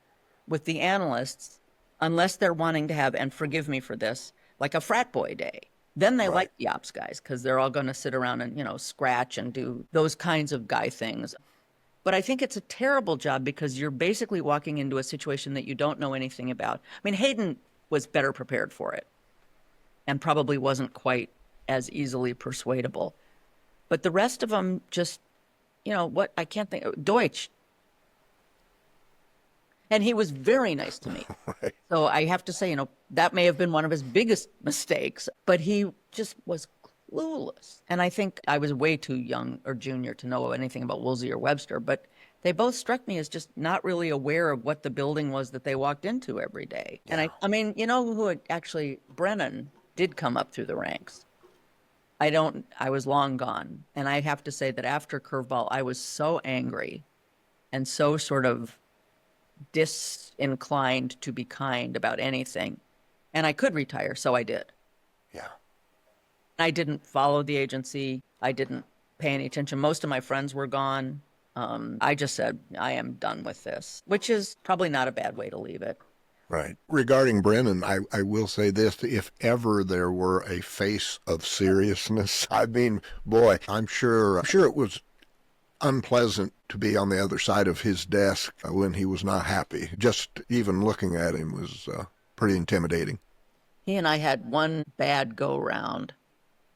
with the analysts, unless they're wanting to have, and forgive me for this, like a frat boy day. Then they like the ops guys because they're all going to sit around and, scratch and do those kinds of guy things. But I think it's a terrible job because you're basically walking into a situation that you don't know anything about. I mean, Hayden was better prepared for it and probably wasn't quite as easily persuadable. But the rest of them just, what, I can't think, Deutsch. And he was very nice to me. Right. So I have to say, that may have been one of his biggest mistakes, but he just was clueless. And I think I was way too young or junior to know anything about Woolsey or Webster, but they both struck me as just not really aware of what the building was that they walked into every day. Yeah. And I mean, who actually, Brennan did come up through the ranks. I was long gone. And I have to say that after Curveball, I was so angry and so sort of disinclined to be kind about anything. And I could retire, so I did. Yeah. I didn't follow the agency. I didn't pay any attention. Most of my friends were gone. I just said, I am done with this, which is probably not a bad way to leave it. Right. Regarding Brennan, I will say this, if ever there were a face of seriousness, I mean, boy, I'm sure it was unpleasant to be on the other side of his desk when he was not happy. Just even looking at him was pretty intimidating. He and I had one bad go-round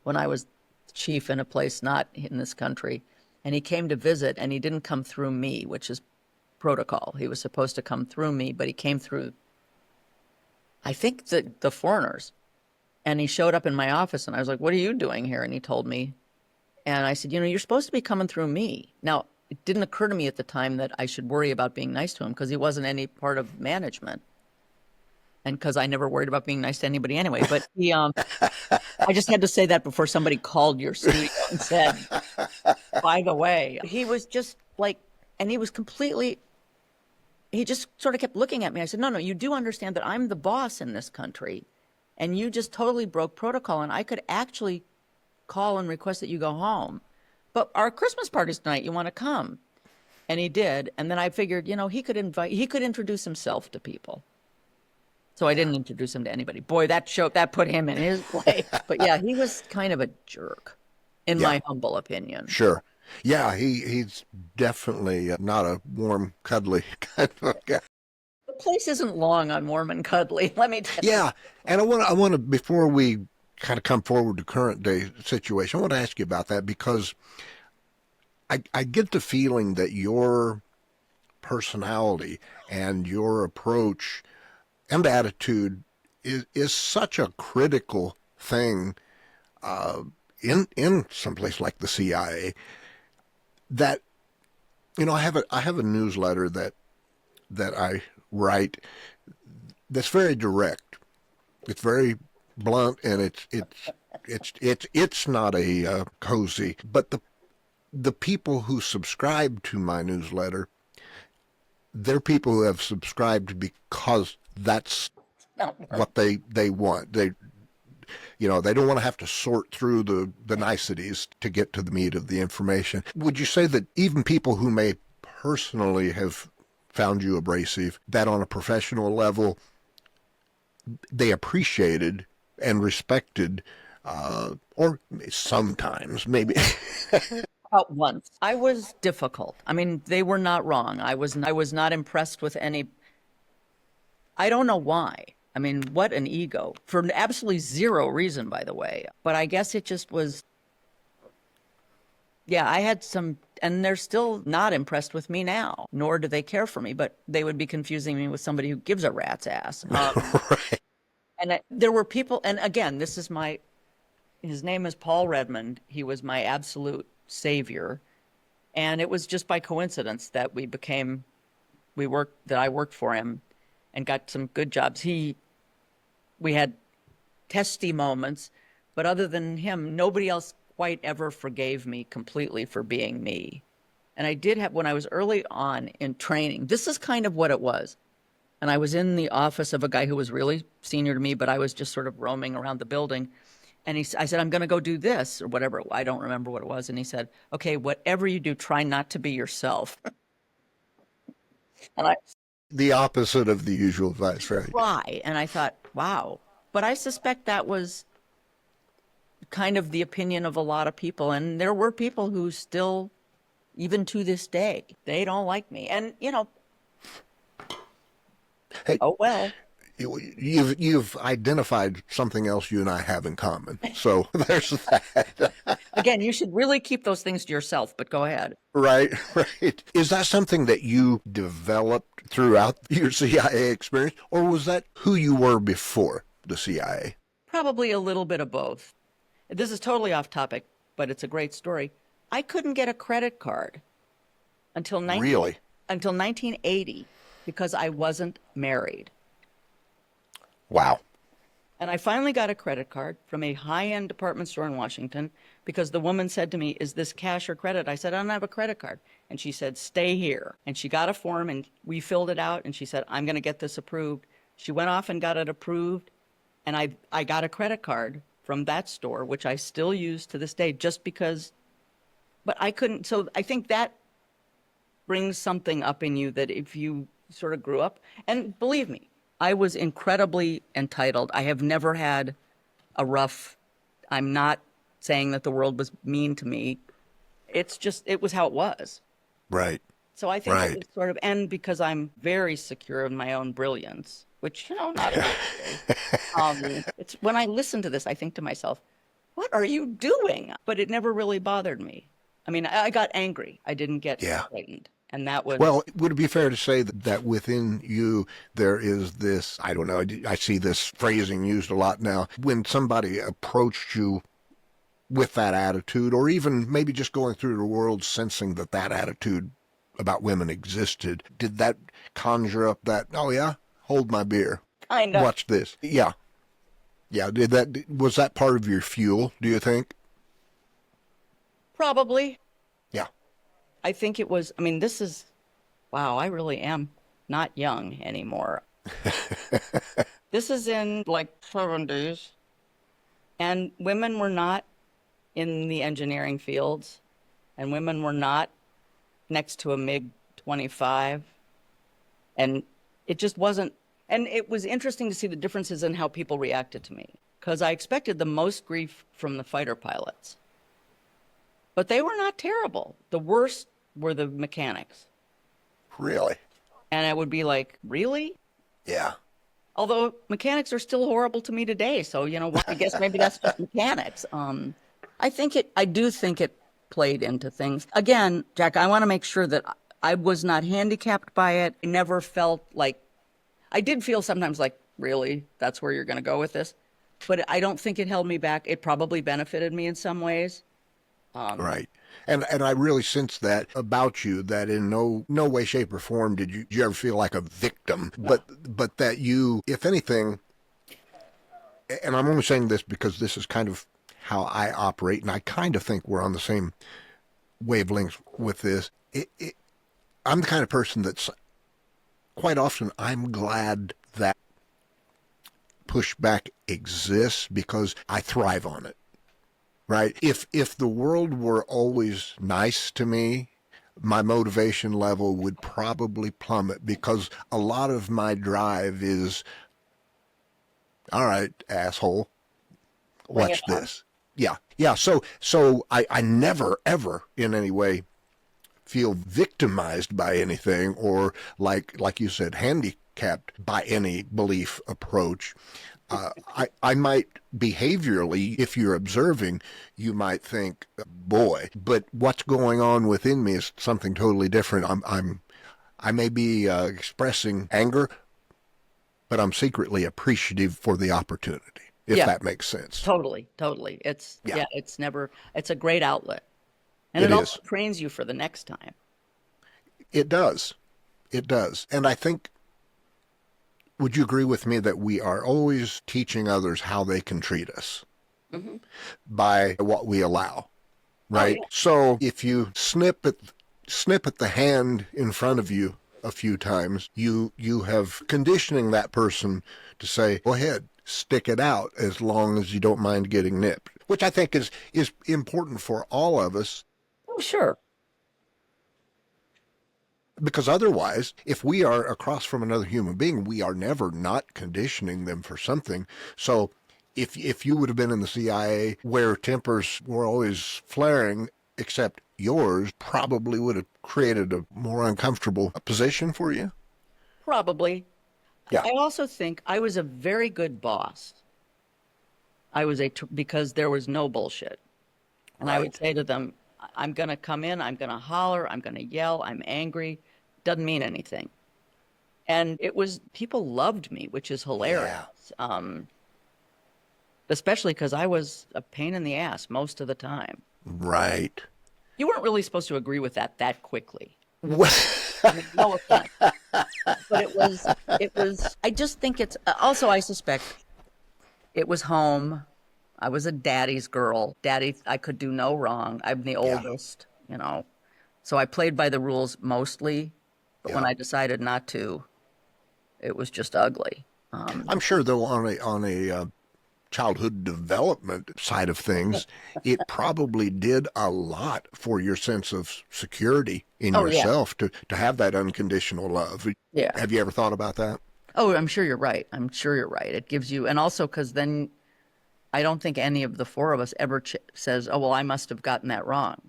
when I was chief in a place not in this country, and he came to visit, and he didn't come through me, which is protocol. He was supposed to come through me, but he came through, I think, the foreigners. And he showed up in my office, and I was like, what are you doing here? And he told me. And I said, you're supposed to be coming through me. Now, it didn't occur to me at the time that I should worry about being nice to him because he wasn't any part of management. And because I never worried about being nice to anybody anyway. But I just had to say that before somebody called your studio and said, by the way, he was just like, and he was completely, he just sort of kept looking at me. I said, no, you do understand that I'm the boss in this country. And you just totally broke protocol. And I could actually call and request that you go home. But our Christmas party's tonight, you want to come? And he did. And then I figured, he could introduce himself to people. So I didn't introduce him to anybody. Boy, that put him in his place. But yeah, he was kind of a jerk, in my humble opinion. Sure. Yeah, he's definitely not a warm, cuddly kind of guy. The place isn't long on warm and cuddly, let me tell you. Yeah, and I want to, before we kind of come forward to current day situation, I want to ask you about that because I get the feeling that your personality and your approach and attitude is such a critical thing in some place like the CIA that, you know, I have a newsletter that I write that's very direct. It's very blunt, and it's not a cozy. But the people who subscribe to my newsletter, they're people who have subscribed because that's what they want. They don't want to have to sort through the niceties to get to the meat of the information. Would you say that even people who may personally have found you abrasive, that on a professional level, they appreciated and respected, or sometimes maybe. About once. I was difficult. I mean, they were not wrong. I was not impressed with any. I don't know why. I mean, what an ego. For absolutely zero reason, by the way. But I guess it just was. Yeah, I had some, and they're still not impressed with me now, nor do they care for me, but they would be confusing me with somebody who gives a rat's ass. Right. And there were people, and again, his name is Paul Redmond. He was my absolute savior. And it was just by coincidence that I worked for him and got some good jobs. We had testy moments, but other than him, nobody else quite ever forgave me completely for being me. And I did have, when I was early on in training, this is kind of what it was. And I was in the office of a guy who was really senior to me, but I was just sort of roaming around the building. And I said, I'm going to go do this or whatever. I don't remember what it was. And he said, okay, whatever you do, try not to be yourself. And the opposite of the usual advice, right? Try. And I thought, wow. But I suspect that was kind of the opinion of a lot of people. And there were people who still, even to this day, they don't like me. And, hey, oh, well. You've identified something else you and I have in common. So there's that. Again, you should really keep those things to yourself, but go ahead. Right. Is that something that you developed throughout your CIA experience, or was that who you were before the CIA? Probably a little bit of both. This is totally off topic, but it's a great story. I couldn't get a credit card until 1980 because I wasn't married. Wow. And I finally got a credit card from a high-end department store in Washington because the woman said to me, is this cash or credit? I said, I don't have a credit card. And she said, stay here. And she got a form and we filled it out and she said, I'm going to get this approved. She went off and got it approved. And I got a credit card from that store, which I still use to this day just because, but I couldn't. So I think that brings something up in you that if you sort of grew up, and believe me, I was incredibly entitled. I have never had a rough, I'm not saying that the world was mean to me. It's just, it was how it was. Right. So I think it was sort of, and because I'm very secure in my own brilliance, which, not everybody. It's when I listen to this, I think to myself, what are you doing? But it never really bothered me. I mean, I got angry. I didn't get frightened. And that was... Well, would it be fair to say that within you there is this, I don't know, I see this phrasing used a lot now, when somebody approached you with that attitude, or even maybe just going through the world sensing that attitude about women existed, did that conjure up that, oh yeah, hold my beer, kind of, watch this? Yeah. Was that part of your fuel, do you think? Probably. Yeah. I think it was, I mean, this is, wow, I really am not young anymore. This is in like 70s. And women were not in the engineering fields. And women were not next to a MiG-25. And it just wasn't, and it was interesting to see the differences in how people reacted to me. Because I expected the most grief from the fighter pilots. But they were not terrible. The worst were the mechanics. Really? And I would be like, really? Yeah. Although mechanics are still horrible to me today. So, I guess maybe that's just mechanics. I do think it played into things. Again, Jack, I want to make sure that I was not handicapped by it. I never felt like, I did feel sometimes like, really, that's where you're going to go with this? But I don't think it held me back. It probably benefited me in some ways. Right. And I really sense that about you, that in no way, shape, or form did you ever feel like a victim, No. but that you, if anything, and I'm only saying this because this is kind of how I operate, and I kind of think we're on the same wavelength with this. I'm the kind of person that's quite often I'm glad that pushback exists because I thrive on it. Right? If the world were always nice to me, my motivation level would probably plummet because a lot of my drive is, all right, asshole, Bring watch it on. this. Yeah. Yeah. So I never, ever in any way feel victimized by anything or like you said, handicapped by any belief approach. I might behaviorally, if you're observing, you might think, boy, but what's going on within me is something totally different. I may be expressing anger, but I'm secretly appreciative for the opportunity, if Yeah, that makes sense. totally, totally. Yeah, It's a great outlet. And it it also is. trains you for the next time. It does. It does. And I think, would you agree with me that we are always teaching others how they can treat us Hmm. by what we allow? Oh, Right? yeah. So if you snip at the hand in front of you a few times, you have conditioning that person to say, go ahead, stick it out as long as you don't mind getting nipped, which I think is important for all of us, Oh, sure. because otherwise, if we are across from another human being, we are never not conditioning them for something. So if you would have been in the CIA where tempers were always flaring, except yours probably would have created a more uncomfortable position for you. Probably. Yeah, I also think I was a very good boss. Because there was no bullshit. And I would right. say to them, I'm going to come in, I'm going to holler, I'm going to yell, I'm angry. Doesn't mean anything. And people loved me, which is Yeah, hilarious. Especially because I was a pain in the ass most of the time. right. You weren't really supposed to agree with that quickly. Well, I mean, no offense, but I just think also, I suspect it was home. I was a daddy's girl. Daddy, I could do no wrong. I'm the yeah, oldest, So I played by the rules mostly, but when yeah. I decided not to, it was just ugly. I'm sure though on a childhood development side of things, it probably did a lot for your sense of security in Oh, yeah. yourself to have that unconditional love. Yeah. Have you ever thought about that? Oh, I'm sure you're right. I'm sure you're right. It gives you, and also because then I don't think any of the four of us ever says, "Oh, well, I must have gotten that wrong."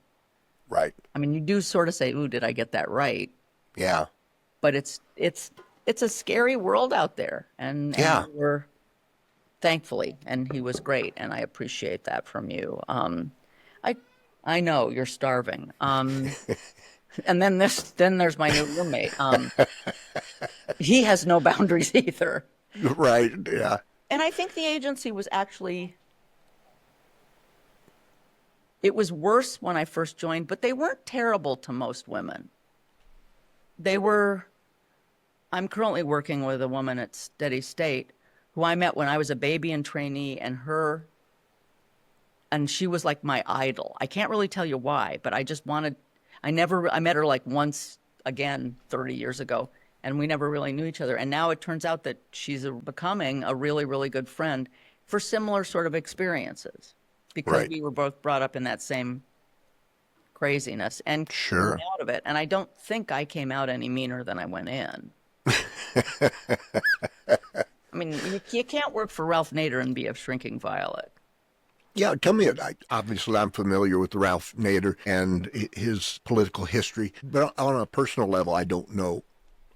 Right. I mean, you do sort of say, "Ooh, did I get that right?" Yeah. But it's a scary world out there, and Yeah. we were thankfully, and he was great, and I appreciate that from you. I I know you're starving. And then there's my new roommate. He has no boundaries either. Right. Yeah. And I think the agency was actually, it was worse when I first joined, but they weren't terrible to most women. They were, I'm currently working with a woman at Steady State who I met when I was a baby and trainee, and she was like my idol. I can't really tell you why, but I met her like once again 30 years ago, and we never really knew each other. And now it turns out that she's becoming a really, really good friend for similar sort of experiences because Right. we were both brought up in that same craziness and came Sure. out of it. And I don't think I came out any meaner than I went in. I mean, you can't work for Ralph Nader and be a shrinking violet. Yeah, tell me. Obviously, I'm familiar with Ralph Nader and his political history, but on a personal level, I don't know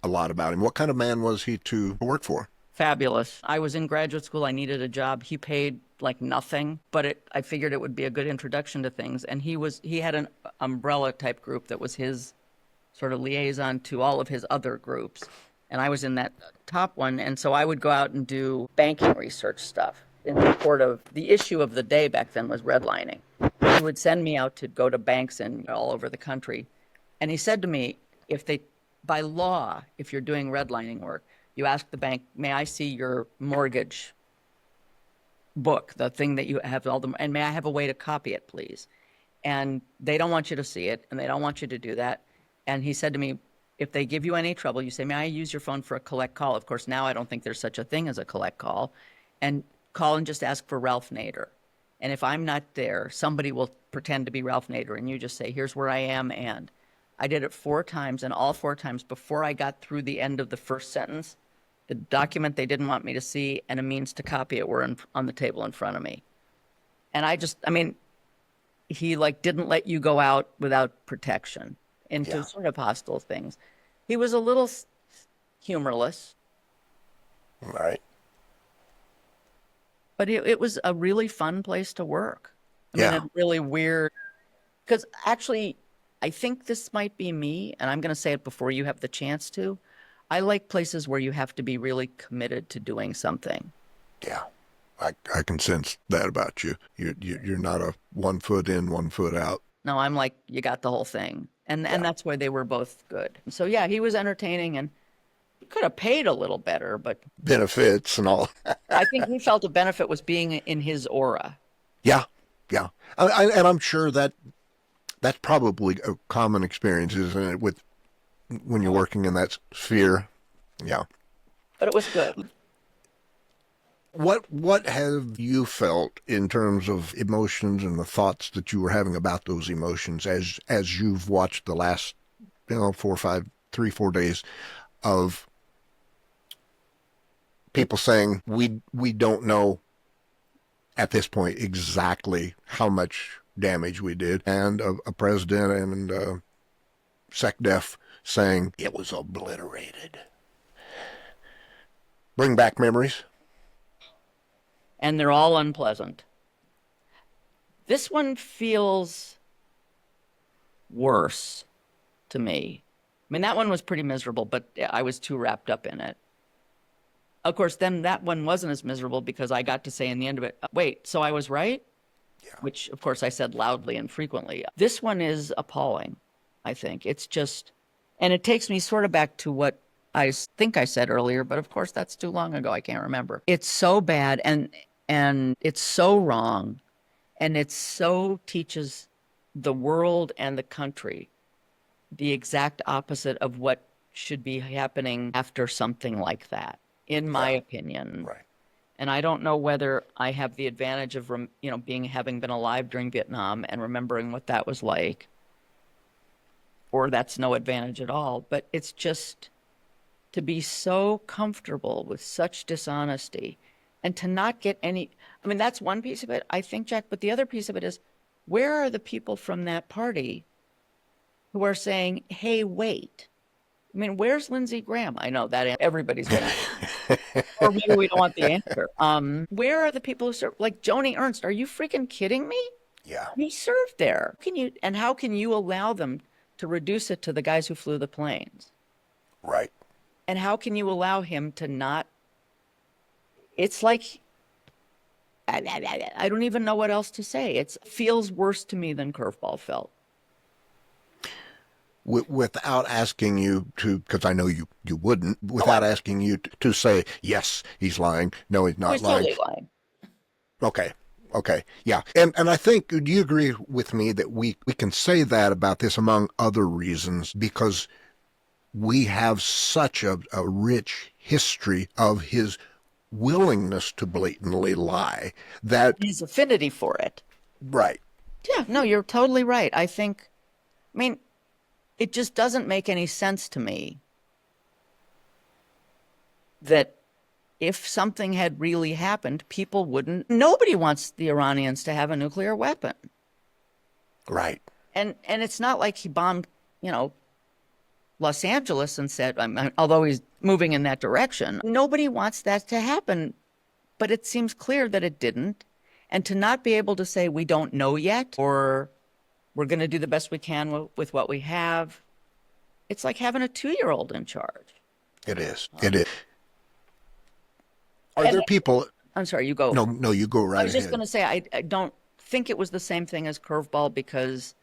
a lot about him. What kind of man was he to work for? Fabulous. I was in graduate school. I needed a job. He paid like nothing, but I figured it would be a good introduction to things. And he had an umbrella type group that was his sort of liaison to all of his other groups. And I was in that top one. And so I would go out and do banking research stuff in support of the issue of the day back then was redlining. He would send me out to go to banks in all over the country. And he said to me, by law, if you're doing redlining work, you ask the bank, may I see your mortgage book, the thing that you have and may I have a way to copy it, please? And they don't want you to see it, and they don't want you to do that. And he said to me, if they give you any trouble, you say, may I use your phone for a collect call? Of course, now I don't think there's such a thing as a collect call. And call and just ask for Ralph Nader. And if I'm not there, somebody will pretend to be Ralph Nader, and you just say, here's where I am. And I did it 4 times, and all 4 times before I got through the end of the first sentence, the document they didn't want me to see and a means to copy it were on the table in front of me. And he didn't let you go out without protection into sort of hostile things. He was a little humorless. Right. But it was a really fun place to work. I mean, a really weird, because actually, I think this might be me, and I'm going to say it before you have the chance to. I like places where you have to be really committed to doing something. Yeah. I can sense that about you. You're not a 1 foot in, 1 foot out. No, I'm like, you got the whole thing. And that's why they were both good. So yeah, he was entertaining, and he could have paid a little better, but benefits and all. I think he felt a benefit was being in his aura. Yeah. And I'm sure that's probably a common experience, isn't it, when you're working in that sphere. Yeah. But it was good. What have you felt in terms of emotions and the thoughts that you were having about those emotions as you've watched the last 4 days of people saying we don't know at this point exactly how much damage we did, and a president and SecDef saying it was obliterated? Bring back memories. And they're all unpleasant. This one feels worse to me. I mean, that one was pretty miserable, but I was too wrapped up in it. Of course, then that one wasn't as miserable because I got to say in the end of it, wait, so I was right? Yeah. Which, of course, I said loudly and frequently. This one is appalling, I think. It's just, and it takes me sort of back to what I think I said earlier, but of course, that's too long ago. I can't remember. It's so bad, and it's so wrong, and it so teaches the world and the country the exact opposite of what should be happening after something like that, in my opinion. Right. And I don't know whether I have the advantage of, having been alive during Vietnam and remembering what that was like, or that's no advantage at all. But it's just to be so comfortable with such dishonesty and to not get any, that's one piece of it, I think, Jack, but the other piece of it is, where are the people from that party who are saying, hey, wait? Where's Lindsey Graham? I know that everybody's going to, or maybe we don't want the answer. Where are the people who serve, like Joni Ernst? Are you freaking kidding me? Yeah. He served there. How can you allow them to reduce it to the guys who flew the planes? Right. And how can you allow him to not? It's like, I don't even know what else to say. It feels worse to me than Curveball felt. Without asking you to, because I know you wouldn't, without asking you to say, yes, he's lying, no, he's not lying. He's totally lying. Okay, yeah. And I think, do you agree with me that we can say that about this among other reasons, because we have such a rich history of his willingness to blatantly lie, that his affinity for it. Right. Yeah, no, you're totally right. I think, it just doesn't make any sense to me that if something had really happened, people wouldn't. Nobody wants the Iranians to have a nuclear weapon. Right. And it's not like he bombed, Los Angeles and said, although he's moving in that direction, nobody wants that to happen. But it seems clear that it didn't. And to not be able to say, we don't know yet, or we're going to do the best we can with what we have. it's like having a 2-year-old in charge. It is. It is. Are there people? I'm sorry, you go. No, you go right I was just ahead. going to say, I don't think it was the same thing as Curveball, because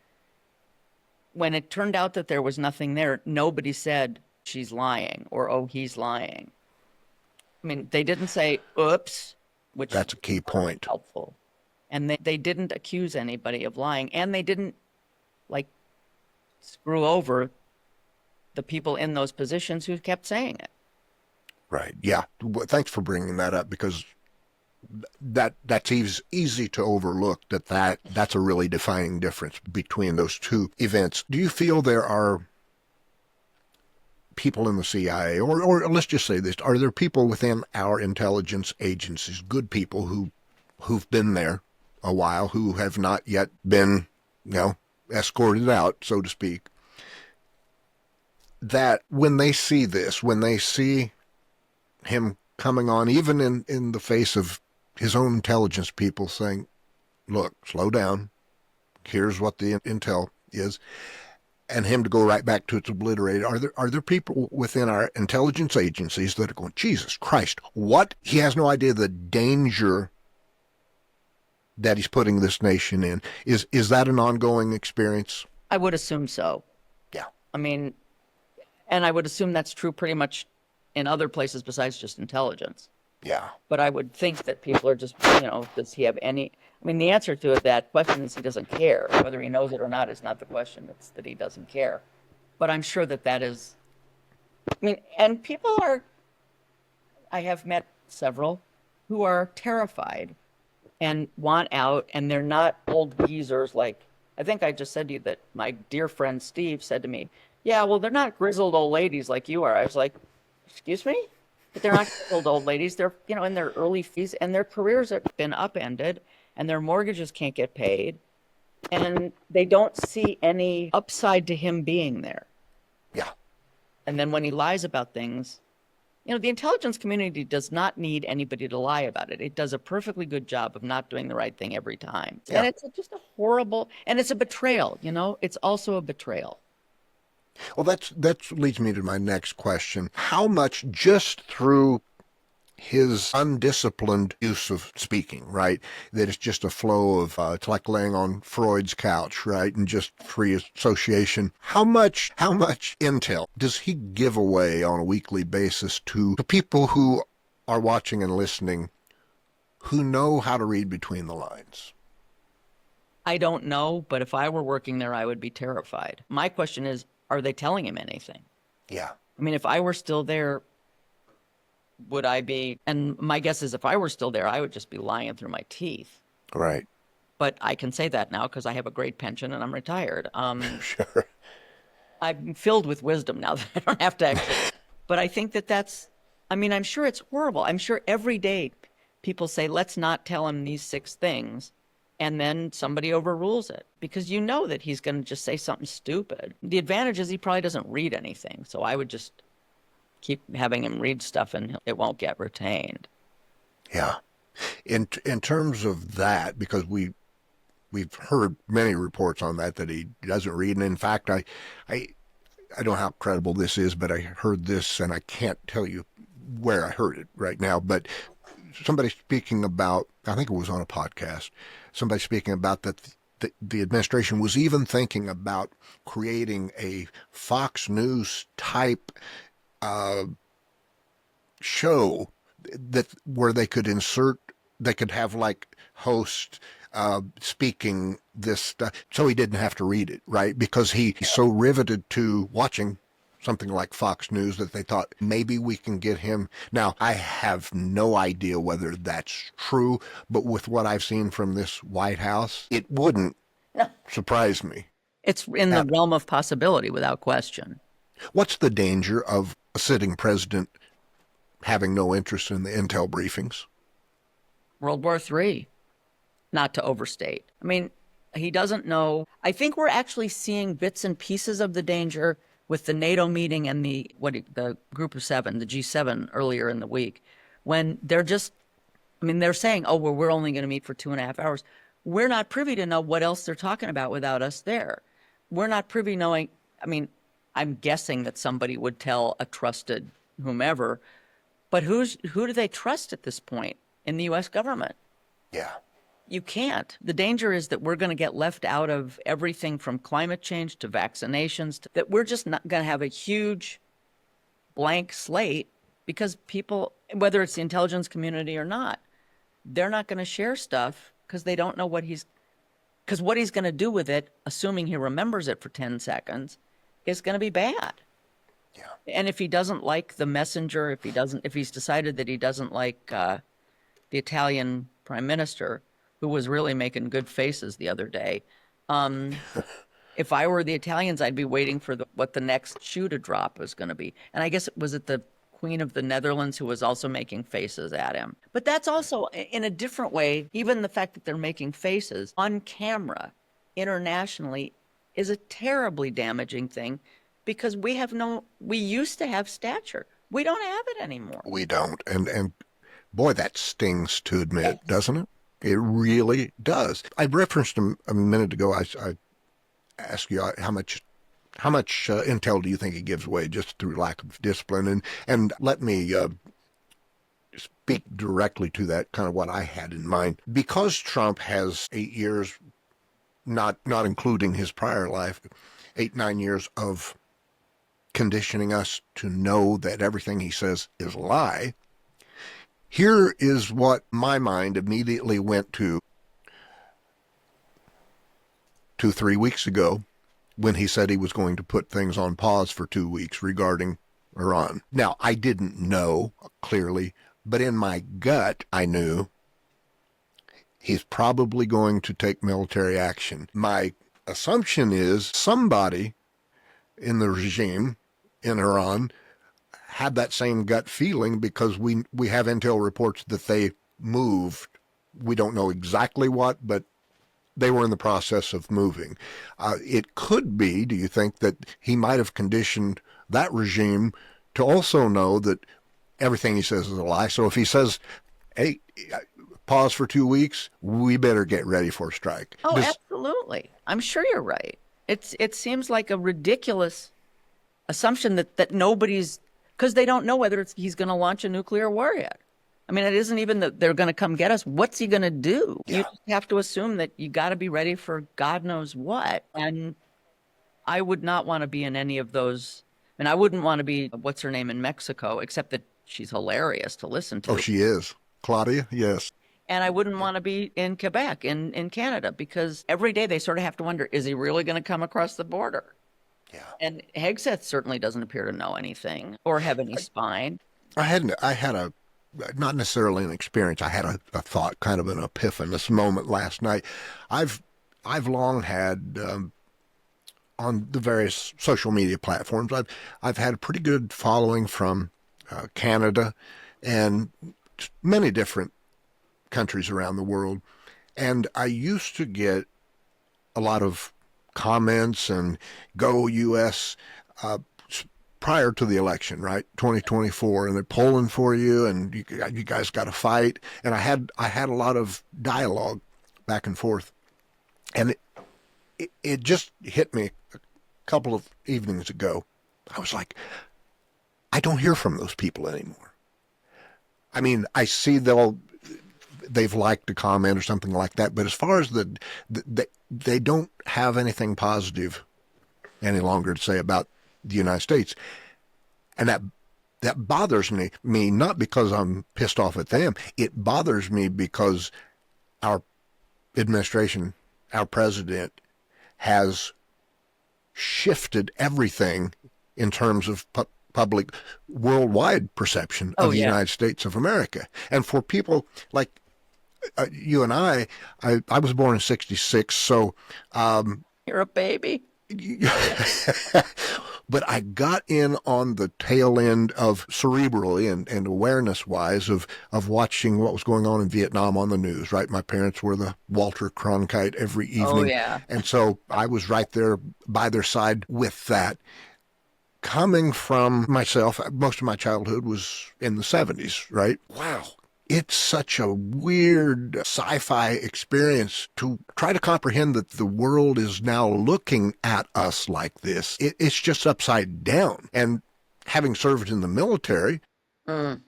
when it turned out that there was nothing there, nobody said she's lying or, oh, he's lying. I mean, they didn't say, oops, which That's a key point. helpful. And they didn't accuse anybody of lying, and they didn't like screw over the people in those positions who kept saying it. Right. Yeah. Thanks for bringing that up, because that's easy to overlook. That's a really defining difference between those two events. Do you feel there are people in the CIA, or let's just say this, are there people within our intelligence agencies, good people who've been there a while, who have not yet been, escorted out, so to speak, that when they see this, when they see him coming on, even in the face of his own intelligence people saying, look, slow down, here's what the intel is, and him to go right back to its obliterated, are there people within our intelligence agencies that are going, Jesus Christ, what? He has no idea the danger that he's putting this nation in. Is that an ongoing experience? I would assume so. Yeah. I mean, and I would assume that's true pretty much in other places besides just intelligence. Yeah. But I would think that people are just, does he have any? I mean, the answer to that question is he doesn't care. Whether he knows it or not is not the question. It's that he doesn't care. But I'm sure that is, I mean, and people are, I have met several who are terrified and want out, and they're not old geezers like, I think I just said to you that my dear friend Steve said to me, yeah, well, they're not grizzled old ladies like you are. I was like, excuse me? But they're not grizzled old ladies. They're, in their early fees, and their careers have been upended, and their mortgages can't get paid, and they don't see any upside to him being there. Yeah. And then when he lies about things, the intelligence community does not need anybody to lie about it. It does a perfectly good job of not doing the right thing every time. Yeah. And it's just a horrible, and it's a betrayal, it's also a betrayal. Well, that leads me to my next question. How much, just through his undisciplined use of speaking, right, that it's just a flow of, it's like laying on Freud's couch, right, and just free association, how much intel does he give away on a weekly basis to people who are watching and listening, who know how to read between the lines? I don't know, but if I were working there, I would be terrified. My question is, are they telling him anything? Yeah. I mean, if I were still there, would I be? And my guess is if I were still there, I would just be lying through my teeth. Right. But I can say that now because I have a great pension and I'm retired. Sure. I'm filled with wisdom now that I don't have to actually. But I think I'm sure it's horrible. I'm sure every day people say, let's not tell him these 6 things. And then somebody overrules it because that he's going to just say something stupid. The advantage is he probably doesn't read anything. So I would just keep having him read stuff and it won't get retained. Yeah. In terms of that, because we've heard many reports on that he doesn't read. And in fact, I don't know how credible this is, but I heard this and I can't tell you where I heard it right now, but somebody speaking about, I think it was on a podcast, somebody speaking about that the administration was even thinking about creating a Fox News type show where they could have like host speaking this stuff, so he didn't have to read it, right? Because he's so riveted to watching something like Fox News that they thought maybe we can get him. Now, I have no idea whether that's true, but with what I've seen from this White House, it wouldn't surprise me. It's in the realm of possibility, without question. What's the danger of a sitting president having no interest in the intel briefings? World War III, not to overstate. I mean, he doesn't know. I think we're actually seeing bits and pieces of the danger with the NATO meeting and the Group of Seven, the G7 earlier in the week, when they're saying, oh, well, we're only going to meet for 2.5 hours. We're not privy to know what else they're talking about without us there. We're not privy knowing, I'm guessing that somebody would tell a trusted whomever, but who do they trust at this point in the U.S. government? Yeah. You can't. The danger is that we're going to get left out of everything from climate change to vaccinations, that we're just not going to have a huge blank slate because people, whether it's the intelligence community or not, they're not going to share stuff because they don't know what he's going to do with it, assuming he remembers it for 10 seconds, is going to be bad. Yeah. And if he doesn't like the messenger, if he's decided that he doesn't like the Italian prime minister, who was really making good faces the other day, if I were the Italians, I'd be waiting for what the next shoe to drop was going to be. And I guess it was the Queen of the Netherlands who was also making faces at him. But that's also, in a different way, even the fact that they're making faces on camera internationally is a terribly damaging thing, because we used to have stature. We don't have it anymore. We don't. And boy, that stings to admit, doesn't it? It really does. I referenced a minute ago, I asked you how much intel do you think he gives away just through lack of discipline? And let me speak directly to that, kind of what I had in mind. Because Trump has 8 years, not including his prior life, 9 years of conditioning us to know that everything he says is a lie. Here is what my mind immediately went to 3 weeks ago, when he said he was going to put things on pause for 2 weeks regarding Iran. Now, I didn't know clearly, but in my gut, I knew he's probably going to take military action. My assumption is somebody in the regime in Iran had that same gut feeling, because we have intel reports that they moved. We don't know exactly what, but they were in the process of moving. It could be, do you think, that he might have conditioned that regime to also know that everything he says is a lie? So if he says, hey, pause for 2 weeks, we better get ready for a strike. Oh, absolutely. I'm sure you're right. It seems like a ridiculous assumption that nobody's, because they don't know whether he's going to launch a nuclear war yet. I mean, it isn't even that they're going to come get us. What's he going to do? Yeah. You just have to assume that you got to be ready for God knows what. And I would not want to be in any of those. I mean, I wouldn't want to be, what's her name in Mexico, except that she's hilarious to listen to. Oh, she is. Claudia, yes. And I wouldn't want to be in Quebec, in Canada, because every day they sort of have to wonder, is he really going to come across the border? Yeah. And Hegseth certainly doesn't appear to know anything or have any spine. I had a, not necessarily an experience, I had a thought, kind of an epiphanous moment last night. I've long had, on the various social media platforms, I've had a pretty good following from Canada and many different countries around the world. And I used to get a lot of comments and go U.S. Prior to the election, right? 2024, and they're polling for you, and you guys got to fight. And I had a lot of dialogue back and forth, and it just hit me a couple of evenings ago. I was like, I don't hear from those people anymore. I mean, I see they've liked a comment or something like that, but as far as they don't have anything positive any longer to say about the United States. And that bothers me, not because I'm pissed off at them. It bothers me because our administration, our president, has shifted everything in terms of public worldwide perception of the United States of America. And for people like you and I was born in 1966, so you're a baby. But I got in on the tail end of cerebrally and awareness-wise of watching what was going on in Vietnam on the news, right? My parents were the Walter Cronkite every evening. Oh, yeah. And so I was right there by their side with that. Coming from myself, most of my childhood was in the 70s, right? Wow. It's such a weird sci-fi experience to try to comprehend that the world is now looking at us like this. It's just upside down. And having served in the military,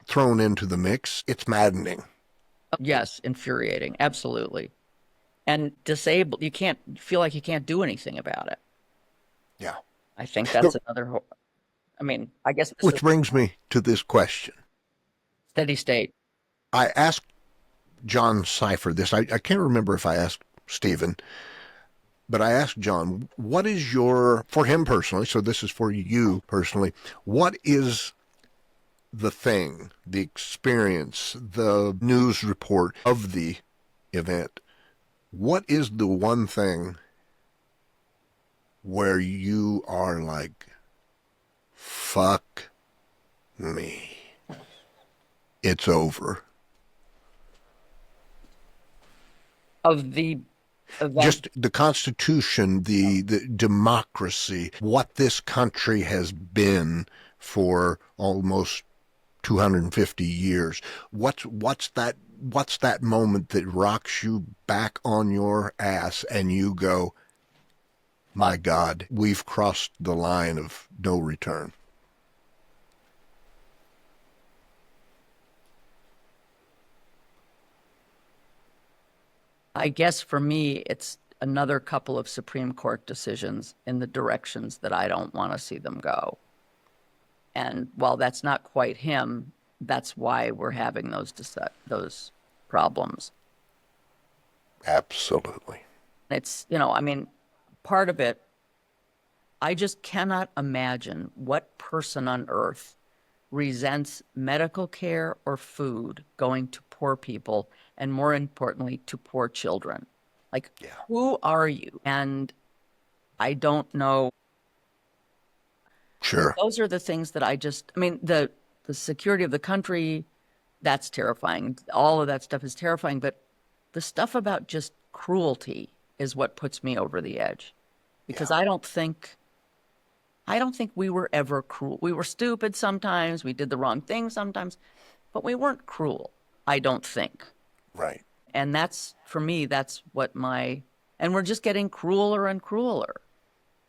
thrown into the mix, it's maddening. Yes, infuriating. Absolutely. And disabled, you can't feel like you can't do anything about it. Yeah. I think that's another, I mean, I guess this is Which brings me to this question. steady state. I asked John Cipher this. I can't remember if I asked Stephen, but I asked John, what is for him personally, so this is for you personally, what is the thing, the experience, the news report of the event? What is the one thing where you are like, fuck me, it's over? Of the event. Just the Constitution, the democracy, what this country has been for almost 250 years. What's that moment that rocks you back on your ass and you go, my God, we've crossed the line of no return? I guess for me, it's another couple of Supreme Court decisions in the directions that I don't want to see them go. And while that's not quite him, that's why we're having those problems. Absolutely. It's, I mean, part of it, I just cannot imagine what person on earth resents medical care or food going to poor people, and more importantly, to poor children. Like, Yeah. who are you? And I don't know. Sure. Those are the things that I mean, the security of the country, that's terrifying. All of that stuff is terrifying, but the stuff about just cruelty is what puts me over the edge. Because Yeah. I don't think we were ever cruel. We were stupid sometimes, we did the wrong thing sometimes, but we weren't cruel, I don't think. Right. And that's, for me, that's what and we're just getting crueler and crueler.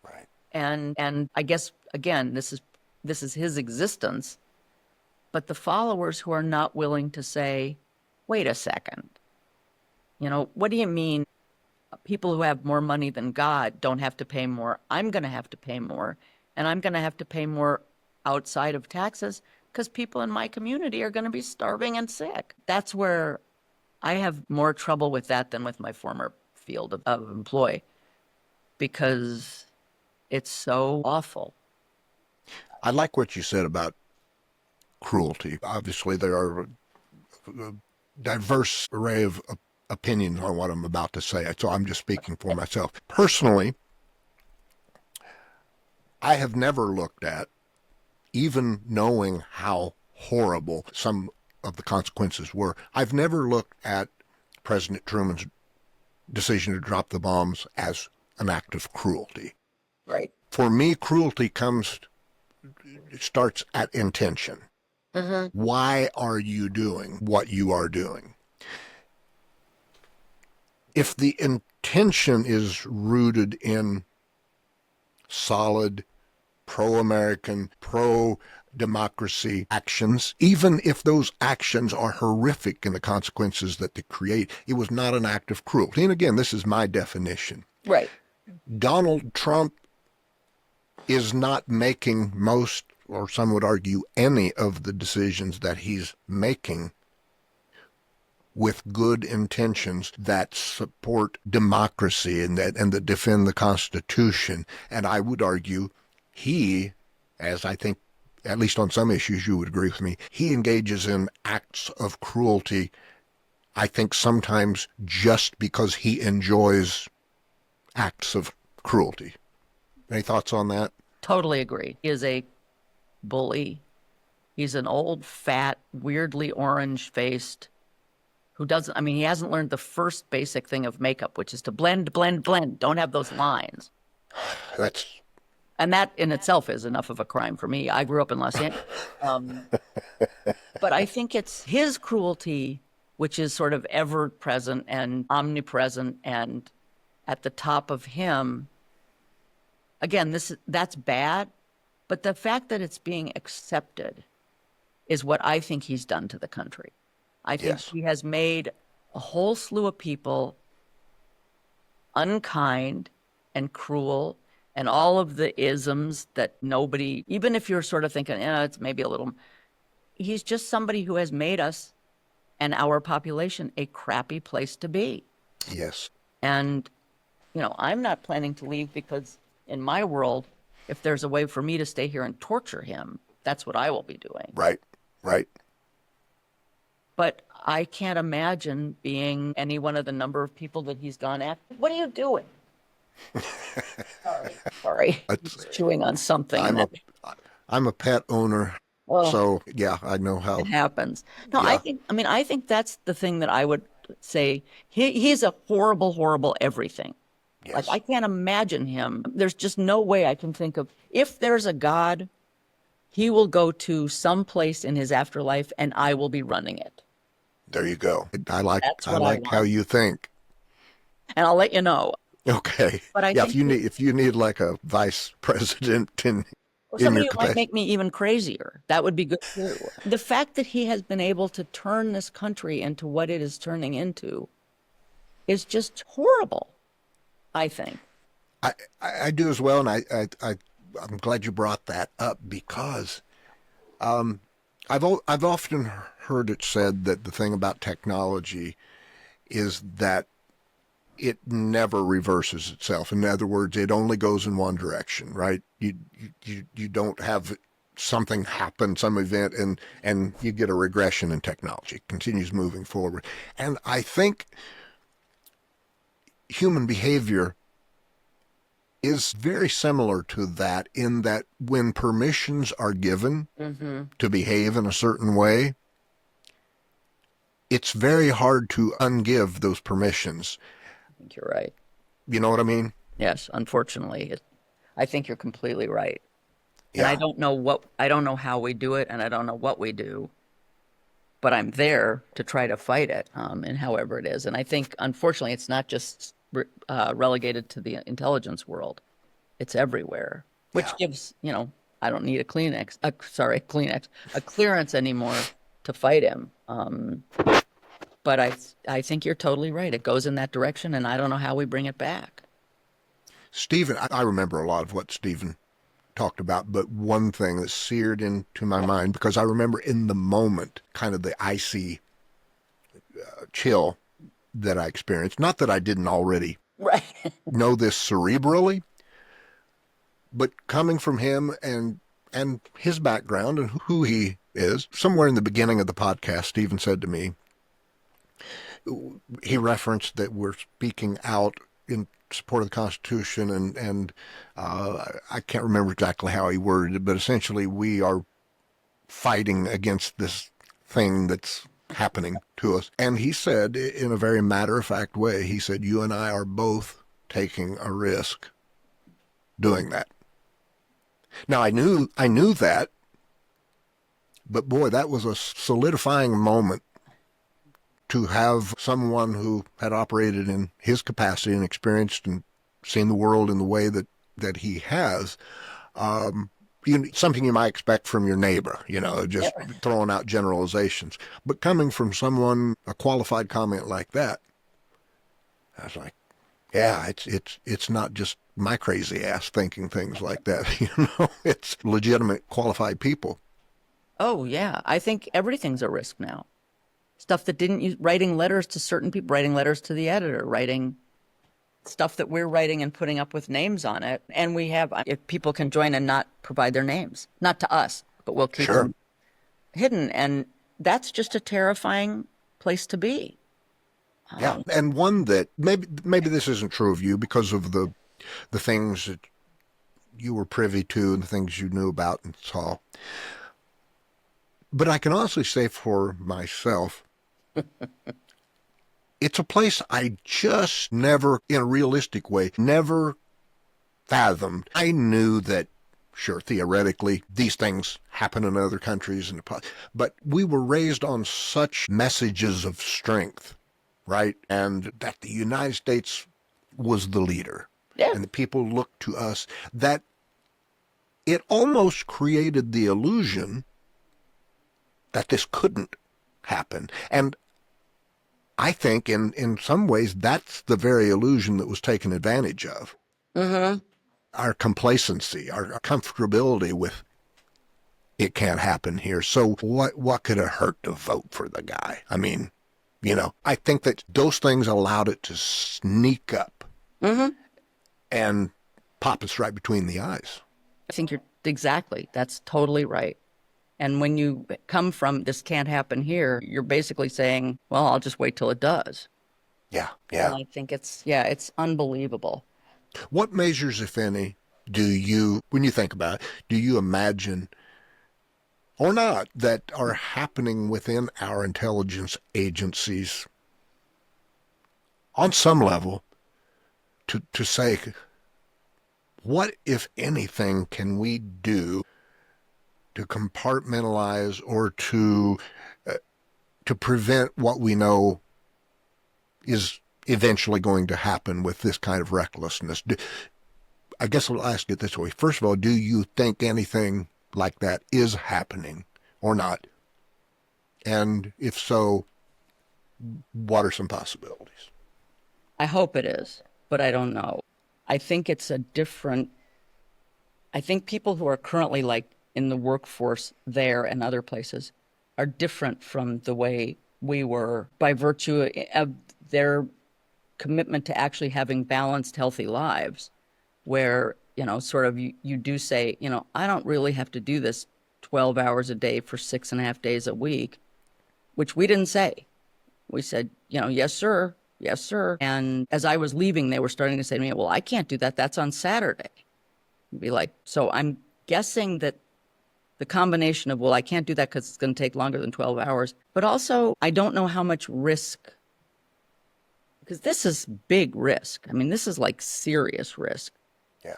Right. And I guess, again, this is his existence, but the followers who are not willing to say, wait a second, what do you mean people who have more money than God don't have to pay more? I'm going to have to pay more, and I'm going to have to pay more outside of taxes because people in my community are going to be starving and sick. That's where I have more trouble with that than with my former field of employ, because it's so awful. I like what you said about cruelty. Obviously, there are a diverse array of opinions on what I'm about to say, so I'm just speaking for myself. Personally, I have never looked at, even knowing how horrible some of the consequences were, I've never looked at President Truman's decision to drop the bombs as an act of cruelty. Right. For me, cruelty starts at intention. Mm-hmm. Why are you doing what you are doing? If the intention is rooted in solid, pro-American, pro-democracy actions, even if those actions are horrific in the consequences that they create, it was not an act of cruelty. And again, this is my definition. Right. Donald Trump is not making most, or some would argue, any of the decisions that he's making with good intentions that support democracy and that defend the Constitution. And I would argue he, as I think, at least on some issues you would agree with me, he engages in acts of cruelty, I think sometimes just because he enjoys acts of cruelty. Any thoughts on that? Totally agree. He is a bully. He's an old, fat, weirdly orange-faced who doesn't, I mean, he hasn't learned the first basic thing of makeup, which is to blend, blend, blend. Don't have those lines. That's And that in itself is enough of a crime for me. I grew up in Los Angeles. But I think it's his cruelty, which is sort of ever present and omnipresent and at the top of him. Again, that's bad, but the fact that it's being accepted is what I think he's done to the country. I think Yes. he has made a whole slew of people unkind and cruel and all of the isms that nobody, even if you're sort of thinking, it's maybe a little, he's just somebody who has made us and our population a crappy place to be. Yes. And, I'm not planning to leave because in my world, if there's a way for me to stay here and torture him, that's what I will be doing. Right. Right. But I can't imagine being any one of the number of people that he's gone after. What are you doing? Sorry. I'm just chewing on something. I'm a pet owner. Oh. So yeah, I know how It happens. No, Yeah. I think that's the thing that I would say. He's a horrible, horrible everything. Yes. Like, I can't imagine him. There's just no way I can think of, if there's a God, he will go to some place in his afterlife and I will be running it. There you go. I like That's what I how want. you think. And I'll let you know. Okay. But I yeah, think if you need like a vice president in somebody your who might capacity. make me even crazier. That would be good too. The fact that he has been able to turn this country into what it is turning into is just horrible, I think. I do as well, and I'm glad you brought that up because I've often heard it said that the thing about technology is that it never reverses itself. In other words, it only goes in one direction, right? You don't have something happen, some event, and you get a regression in technology. It continues moving forward. And I think human behavior is very similar to that in that when permissions are given to behave in a certain way, it's very hard to ungive those permissions. I think you're right. You know what I mean? Yes, unfortunately. I think you're completely right. And Yeah. I don't know how we do it, and I don't know what we do, but I'm there to try to fight it, and however it is. And I think, unfortunately, it's not just relegated to the intelligence world. It's everywhere, which gives, I don't need a clearance anymore to fight him. But I think you're totally right. It goes in that direction, and I don't know how we bring it back. Stephen, I remember a lot of what Stephen talked about, but one thing that seared into my mind, because I remember in the moment, kind of the icy chill that I experienced. Not that I didn't already Right. know this cerebrally, but coming from him and his background and who he is. Somewhere in the beginning of the podcast, Stephen said to me, he referenced that we're speaking out in support of the Constitution, and I can't remember exactly how he worded it, but essentially we are fighting against this thing that's happening to us. And he said, in a very matter-of-fact way, he said, you and I are both taking a risk doing that. Now, I knew that, but boy, that was a solidifying moment to have someone who had operated in his capacity and experienced and seen the world in the way that he has, something you might expect from your neighbor, just throwing out generalizations. But coming from someone, a qualified comment like that, I was like, yeah, it's not just my crazy ass thinking things like that. It's legitimate, qualified people. Oh, yeah. I think everything's a risk now. Stuff that didn't use, writing letters to certain people, writing letters to the editor, writing stuff that we're writing and putting up with names on it. And we have, if people can join and not provide their names, not to us, but we'll keep them hidden. And that's just a terrifying place to be. Yeah, and one that maybe this isn't true of you because of the things that you were privy to and the things you knew about and saw. But I can honestly say for myself, it's a place I just never, in a realistic way, never fathomed. I knew that, sure, theoretically, these things happen in other countries, but we were raised on such messages of strength, right? And that the United States was the leader. Yeah. And the people looked to us, that it almost created the illusion that this couldn't happen. And I think in some ways that's the very illusion that was taken advantage of. Mm-hmm. Our complacency, our comfortability with it can't happen here. So what could it hurt to vote for the guy? I mean, I think that those things allowed it to sneak up and pop us right between the eyes. I think that's totally right. And when you come from this can't happen here, you're basically saying, well, I'll just wait till it does. Yeah. And I think it's unbelievable. What measures, if any, when you think about it, do you imagine or not that are happening within our intelligence agencies on some level to say, what, if anything, can we do to compartmentalize or to prevent what we know is eventually going to happen with this kind of recklessness? I guess I'll ask it this way. First of all, do you think anything like that is happening or not? And if so, what are some possibilities? I hope it is, but I don't know. I think I think people who are currently like in the workforce there and other places are different from the way we were by virtue of their commitment to actually having balanced, healthy lives where, sort of you do say, I don't really have to do this 12 hours a day for 6.5 days a week, which we didn't say. We said, yes, sir. Yes, sir. And as I was leaving, they were starting to say to me, well, I can't do that. That's on Saturday. I'd be like, so I'm guessing that the combination of, well, I can't do that because it's going to take longer than 12 hours, but also I don't know how much risk, because this is big risk. I mean, this is like serious risk. Yeah.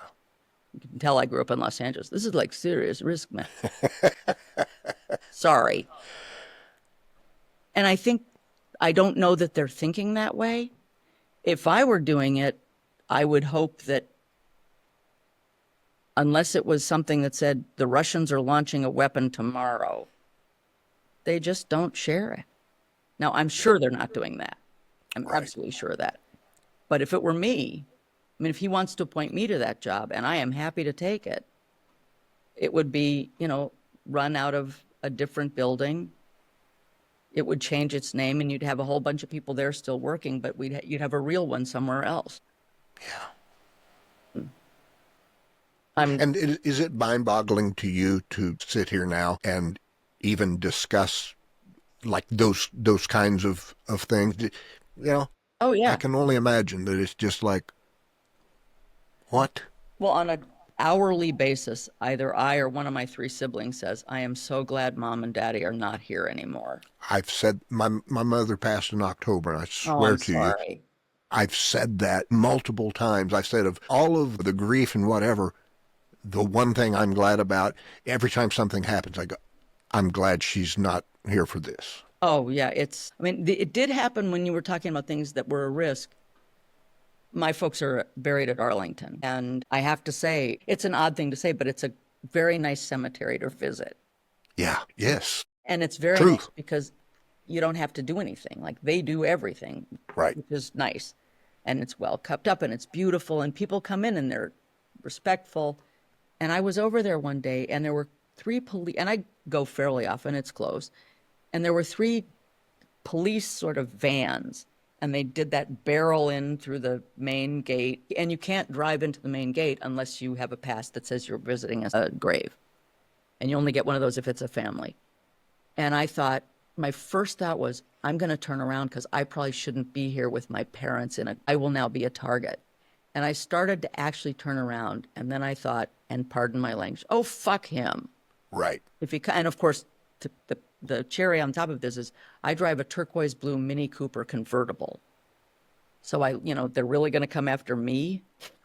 You can tell I grew up in Los Angeles. This is like serious risk, man. Sorry. And I don't know that they're thinking that way. If I were doing it, I would hope that unless it was something that said the Russians are launching a weapon tomorrow, they just don't share it. Now, I'm sure they're not doing that. I'm absolutely sure of that. But if it were me, I mean, if he wants to appoint me to that job and I am happy to take it, it would be, run out of a different building. It would change its name and you'd have a whole bunch of people there still working, but you'd have a real one somewhere else. Yeah. And is it mind-boggling to you to sit here now and even discuss like those kinds of things? Oh, yeah. I can only imagine that it's just like, what? Well, on an hourly basis, either I or one of my 3 siblings says, I am so glad Mom and Daddy are not here anymore. I've said, my mother passed in October, and I swear to you, I've said that multiple times. I said, of all of the grief and whatever, the one thing I'm glad about, every time something happens, I go, I'm glad she's not here for this. Oh, yeah. It did happen when you were talking about things that were a risk. My folks are buried at Arlington. And I have to say, it's an odd thing to say, but it's a very nice cemetery to visit. Yeah. Yes. And it's very nice because you don't have to do anything. Like they do everything. Right. Which is nice. And it's well kept up and it's beautiful. And people come in and they're respectful. And I was over there one day and there were 3 police, and I go fairly often, it's close. And there were 3 police sort of vans, and they did that barrel in through the main gate. And you can't drive into the main gate unless you have a pass that says you're visiting a grave. And you only get one of those if it's a family. And I thought, my first thought was, I'm going to turn around because I probably shouldn't be here with my parents I will now be a target. And I started to actually turn around, and then I thought, and pardon my language, oh, fuck him. Right. And of course, the cherry on top of this is I drive a turquoise blue Mini Cooper convertible. So they're really going to come after me?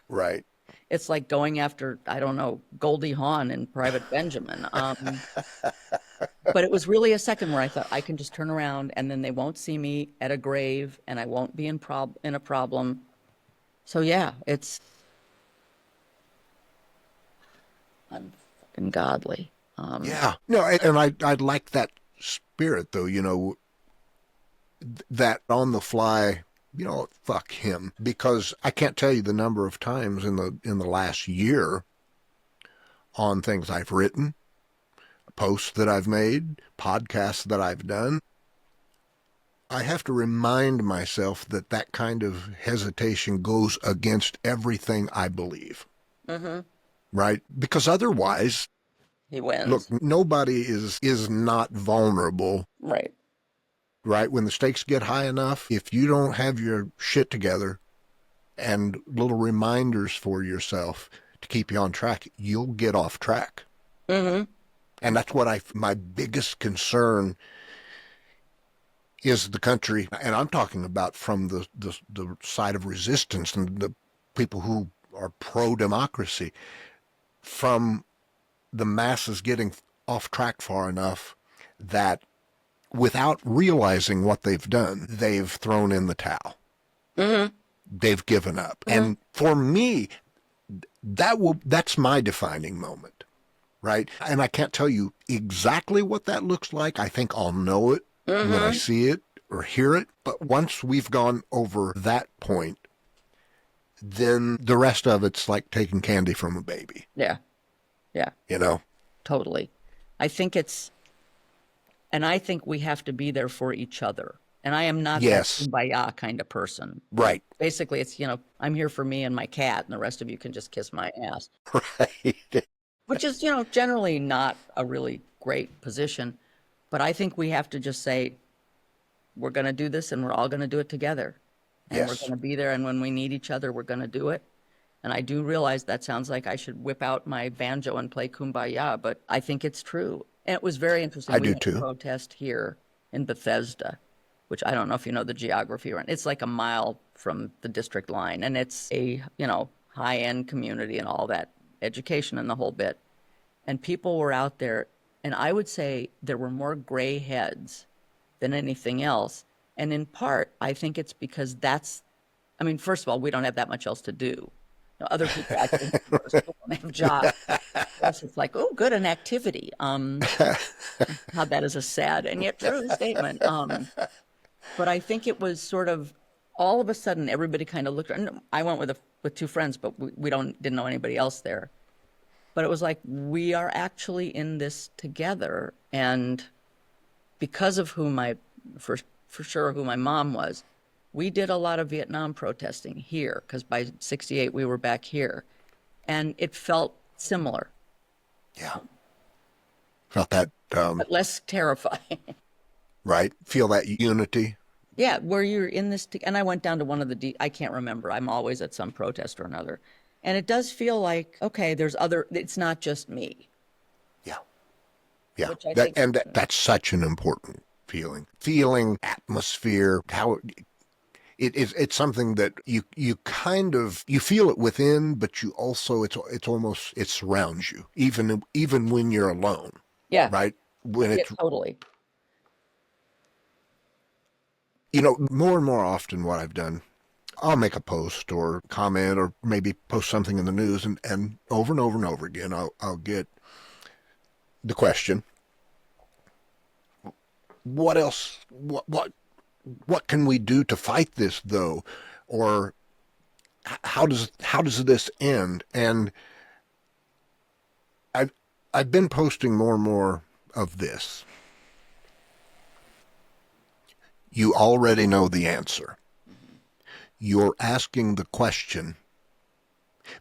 Right. It's like going after, I don't know, Goldie Hawn and Private Benjamin. But it was really a second where I thought I can just turn around and then they won't see me at a grave and I won't be in a problem. So yeah, it's ungodly. Yeah. No, and I like that spirit though, that on the fly, fuck him, because I can't tell you the number of times in the last year on things I've written, posts that I've made, podcasts that I've done. I have to remind myself that that kind of hesitation goes against everything I believe. Mm-hmm. Right? Because otherwise, He wins. look, nobody is not vulnerable. Right. Right? When the stakes get high enough, if you don't have your shit together and little reminders for yourself to keep you on track, you'll get off track. Mm-hmm. And that's what my biggest concern is the country, and I'm talking about from the side of resistance and the people who are pro-democracy, from the masses getting off track far enough that without realizing what they've done, they've thrown in the towel. Mm-hmm. They've given up. Mm-hmm. And for me, that's my defining moment, right? And I can't tell you exactly what that looks like. I think I'll know it when I see it or hear it. But once we've gone over that point, then the rest of it's like taking candy from a baby. Yeah. Yeah. Totally. I think I think we have to be there for each other. And I am not that kumbaya kind of person. Right. Basically, it's, I'm here for me and my cat, and the rest of you can just kiss my ass. Right. Which is, generally not a really great position. But I think we have to just say, we're going to do this, and we're all going to do it together. And we're going to be there, and when we need each other, we're going to do it. And I do realize that sounds like I should whip out my banjo and play kumbaya, but I think it's true. And it was very interesting. We had a protest here in Bethesda, which I don't know if you know the geography around. It's like a mile from the district line, and it's a, high-end community and all that, education and the whole bit. And people were out there, and I would say there were more gray heads than anything else. And in part, I think it's because first of all, we don't have that much else to do. Other people actually don't have jobs. Plus, it's like, oh, good, an activity. How that is a sad and yet true statement. But I think it was sort of all of a sudden everybody kind of looked. And I went with two friends, but we didn't know anybody else there. But it was like we are actually in this together, and because of who for sure who my mom was. We did a lot of Vietnam protesting here because by 68 we were back here, and it felt similar. Yeah, felt that but less terrifying. Right, feel that unity. Yeah, where you're in this, and I went down to one of I can't remember. I'm always at some protest or another, and it does feel like it's not just me. Yeah, that's such an important feeling atmosphere. How it's something that you kind of feel it within, but you also it surrounds you even when you're alone. Yeah. Right. When it's totally. More and more often what I've done, I'll make a post or comment or maybe post something in the news, and over and over and over again I'll get the question, what else? What can we do to fight this, though? Or how does this end? And I've been posting more and more of this. You already know the answer. You're asking the question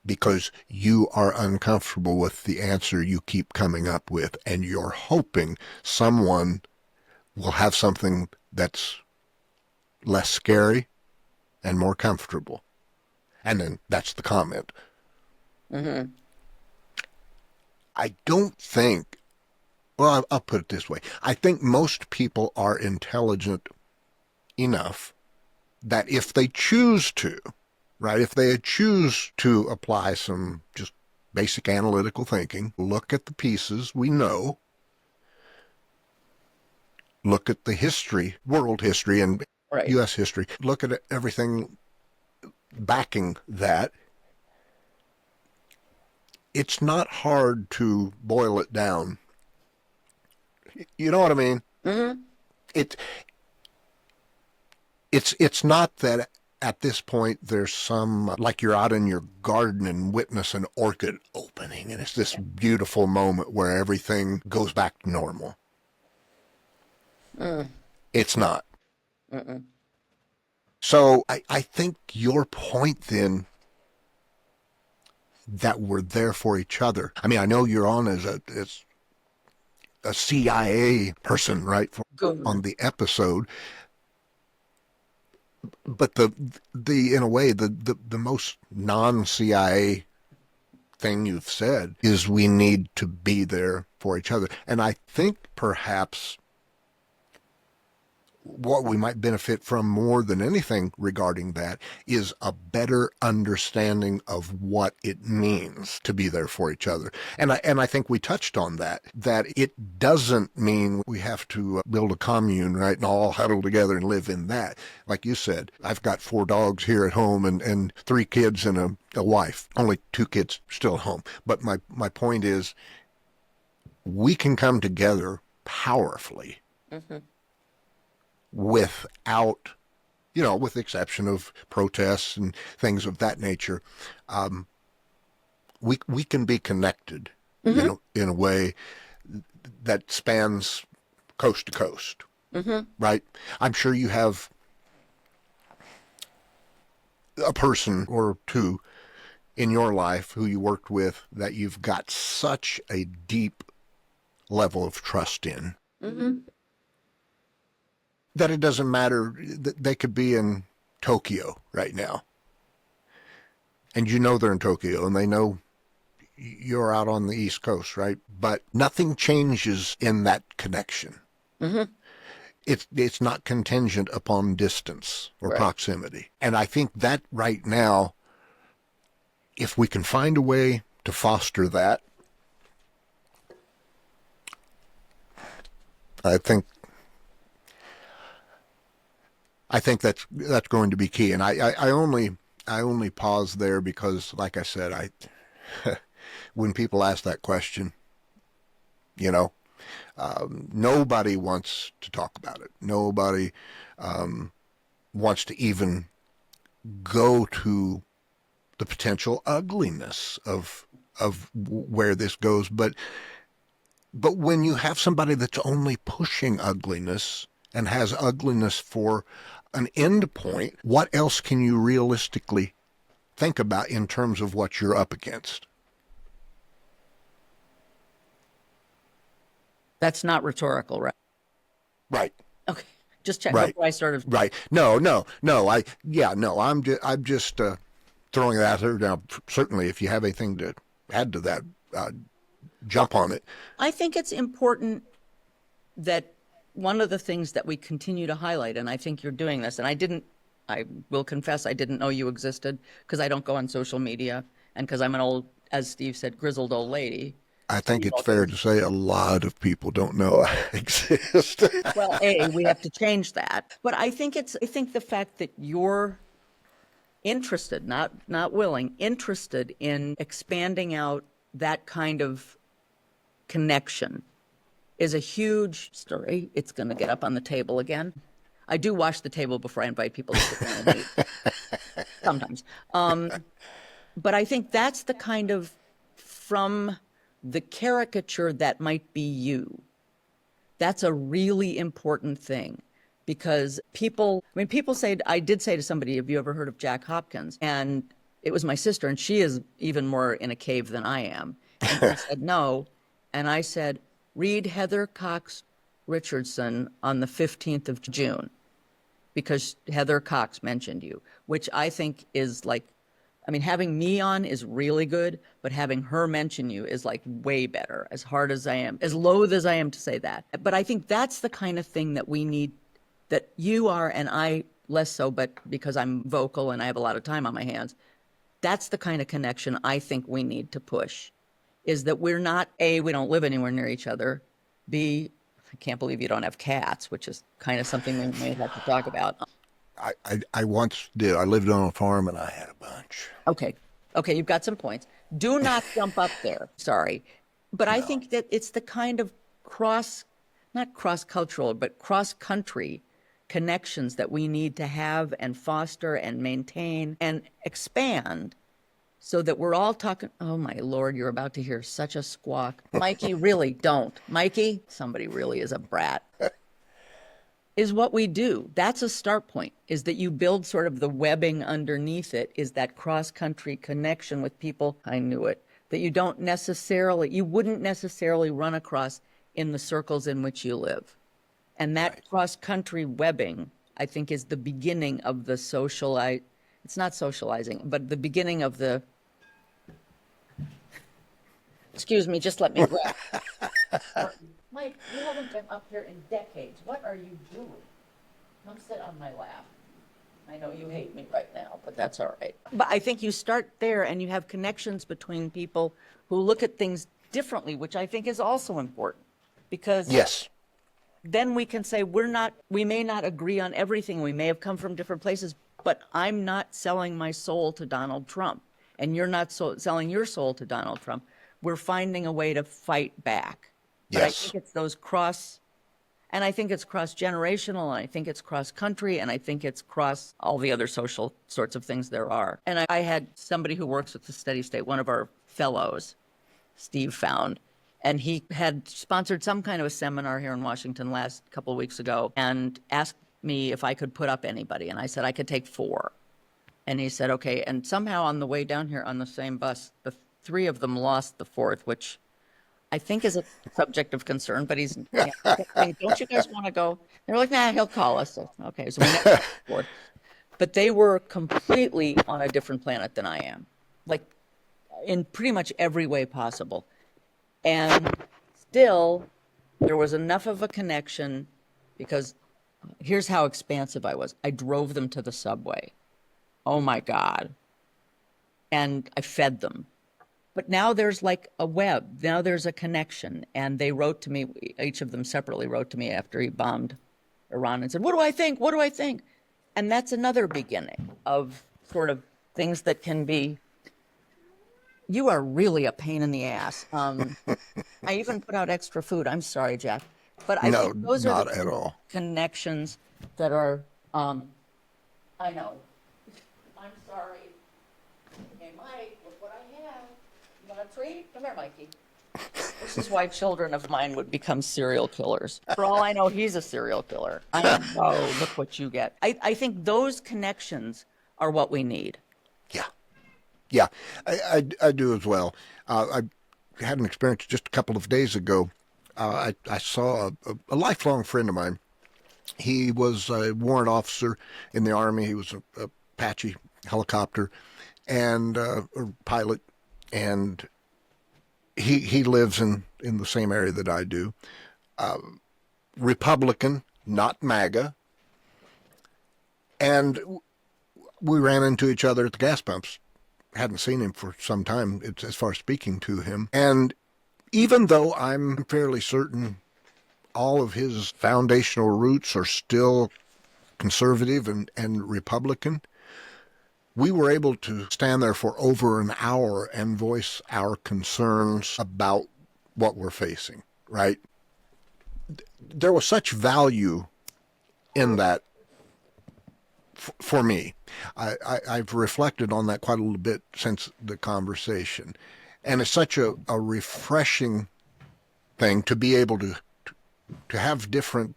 because you are uncomfortable with the answer you keep coming up with, and you're hoping someone will have something that's less scary and more comfortable. And then that's the comment. Mm-hmm. I don't think, well, I'll put it this way. I think most people are intelligent enough that if they choose to, right? If they choose to apply some just basic analytical thinking, look at the pieces we know, look at the history, world history and Right. U.S. history, look at everything backing that, it's not hard to boil it down. You know what I mean? Mm-hmm. It it's not that at this point there's some like you're out in your garden and witness an orchid opening and it's this beautiful moment where everything goes back to normal. Mm. It's not. Mm-mm. So I think your point then that we're there for each other. I mean, I know you're on as a CIA person, right, on Good. the episode, but the in a way the most non-CIA thing you've said is we need to be there for each other. And I think perhaps what we might benefit from more than anything regarding that is a better understanding of what it means to be there for each other. And I think we touched on that it doesn't mean we have to build a commune, right, and all huddle together and live in that. Like you said, I've got 4 dogs here at home and 3 kids and a wife. Only 2 kids still at home. But my point is we can come together powerfully Mm-hmm. without, with the exception of protests and things of that nature, we can be connected, Mm-hmm. in a way that spans coast to coast, Mm-hmm. right? I'm sure you have a person or two in your life who you worked with that you've got such a deep level of trust in Mm-hmm. that it doesn't matter. They could be in Tokyo right now, and they're in Tokyo, and they know you're out on the East Coast, right? But nothing changes in that connection. Mm-hmm. It's not contingent upon distance or Right. proximity. And I think that right now, if we can find a way to foster that, I think that's going to be key. And I only pause there because, like I said, when people ask that question, you know, nobody wants to talk about it. Nobody wants to even go to the potential ugliness of where this goes. But when you have somebody that's only pushing ugliness and has ugliness for an end point, what else can you realistically think about in terms of what you're up against? That's not rhetorical, right? Right. Okay. Just check Right. before I sort of. Right. No. No. No. I'm just throwing that out there. Now, certainly, if you have anything to add to that, Well, jump on it. I think it's important that one of the things that we continue to highlight, and I think you're doing this, and I will confess, I didn't know you existed because I don't go on social media and because I'm an old, as Steve said, grizzled old lady. I think Steve it's fair also, to say a lot of people don't know I exist. well, we have to change that. But I think the fact that you're interested, not willing, interested in expanding out that kind of connection is a huge story. It's going to get up on the table again. I do wash the table before I invite people to sit down and eat sometimes. But I think that's the kind of from the caricature that might be you. That's a really important thing because people say, I did say to somebody, have you ever heard of Jack Hopkins? And it was my sister, and she is even more in a cave than I am. And she said, no. And I said, read Heather Cox Richardson on the 15th of June because Heather Cox mentioned you, which I think is like, I mean, having me on is really good, but having her mention you is like way better, as hard as I am, as loath as I am to say that. But I think that's the kind of thing that we need, that you are and I less so, but because I'm vocal and I have a lot of time on my hands. That's the kind of connection I think we need to push, is that we're not, A, we don't live anywhere near each other. B, I can't believe you don't have cats, which is kind of something we may have to talk about. I once did. I lived on a farm and I had a bunch. Okay. Okay, you've got some points. Do not jump up there. Sorry. But I think that it's the kind of not cross-cultural, but cross-country connections that we need to have and foster and maintain and expand so that we're all talking. Oh, my Lord, you're about to hear such a squawk. Mikey, really don't. Mikey, somebody really is a brat. Is what we do. That's a start point, is that you build sort of the webbing underneath it, is that cross-country connection with people. I knew it. That you wouldn't necessarily run across in the circles in which you live. And that cross-country webbing, I think, is the beginning of the it's not socializing, but the beginning of the, excuse me, just let me grab. Mike, you haven't been up here in decades. What are you doing? Come sit on my lap. I know you hate me right now, but that's all right. But I think you start there and you have connections between people who look at things differently, which I think is also important. Because Yes. then we can say we may not agree on everything. We may have come from different places, but I'm not selling my soul to Donald Trump. And you're not selling your soul to Donald Trump. We're finding a way to fight back. But I Yes. think it's and I think it's cross-generational, and I think it's cross-country, and I think it's cross all the other social sorts of things there are. And I had somebody who works with the Steady State, one of our fellows, Steve found, and he had sponsored some kind of a seminar here in Washington last couple of weeks ago and asked me if I could put up anybody. And I said I could take 4. And he said, okay. And somehow on the way down here on the same bus, the 3 of them lost the 4th, which I think is a subject of concern, but he's saying, don't you guys want to go? They're like, nah, he'll call us. So, okay, so we never got the 4th. But they were completely on a different planet than I am, like in pretty much every way possible. And still, there was enough of a connection because here's how expansive I was. I drove them to the subway. Oh my God. And I fed them. But now there's like a web. Now there's a connection. And they wrote to me, each of them separately wrote to me after he bombed Iran and said, what do I think? What do I think? And that's another beginning of sort of things that can be, you are really a pain in the ass. I even put out extra food. I'm sorry, Jack. But I think those are not at all. Connections that are, I know. I'm sorry. Hey, Mike, look what I have. You want a treat? Come here, Mikey. This is why children of mine would become serial killers. For all I know, he's a serial killer. I know. Look what you get. I think those connections are what we need. Yeah. Yeah, I do as well. I had an experience just a couple of days ago. I saw a lifelong friend of mine. He was a warrant officer in the Army. He was a Apache helicopter and a pilot, and he lives in the same area that I do. Republican, not MAGA. And we ran into each other at the gas pumps. Hadn't seen him for some time as far as speaking to him. And even though I'm fairly certain all of his foundational roots are still conservative and Republican, we were able to stand there for over an hour and voice our concerns about what we're facing, right? There was such value in that for me. I've reflected on that quite a little bit since the conversation. And it's such a refreshing thing to be able to have different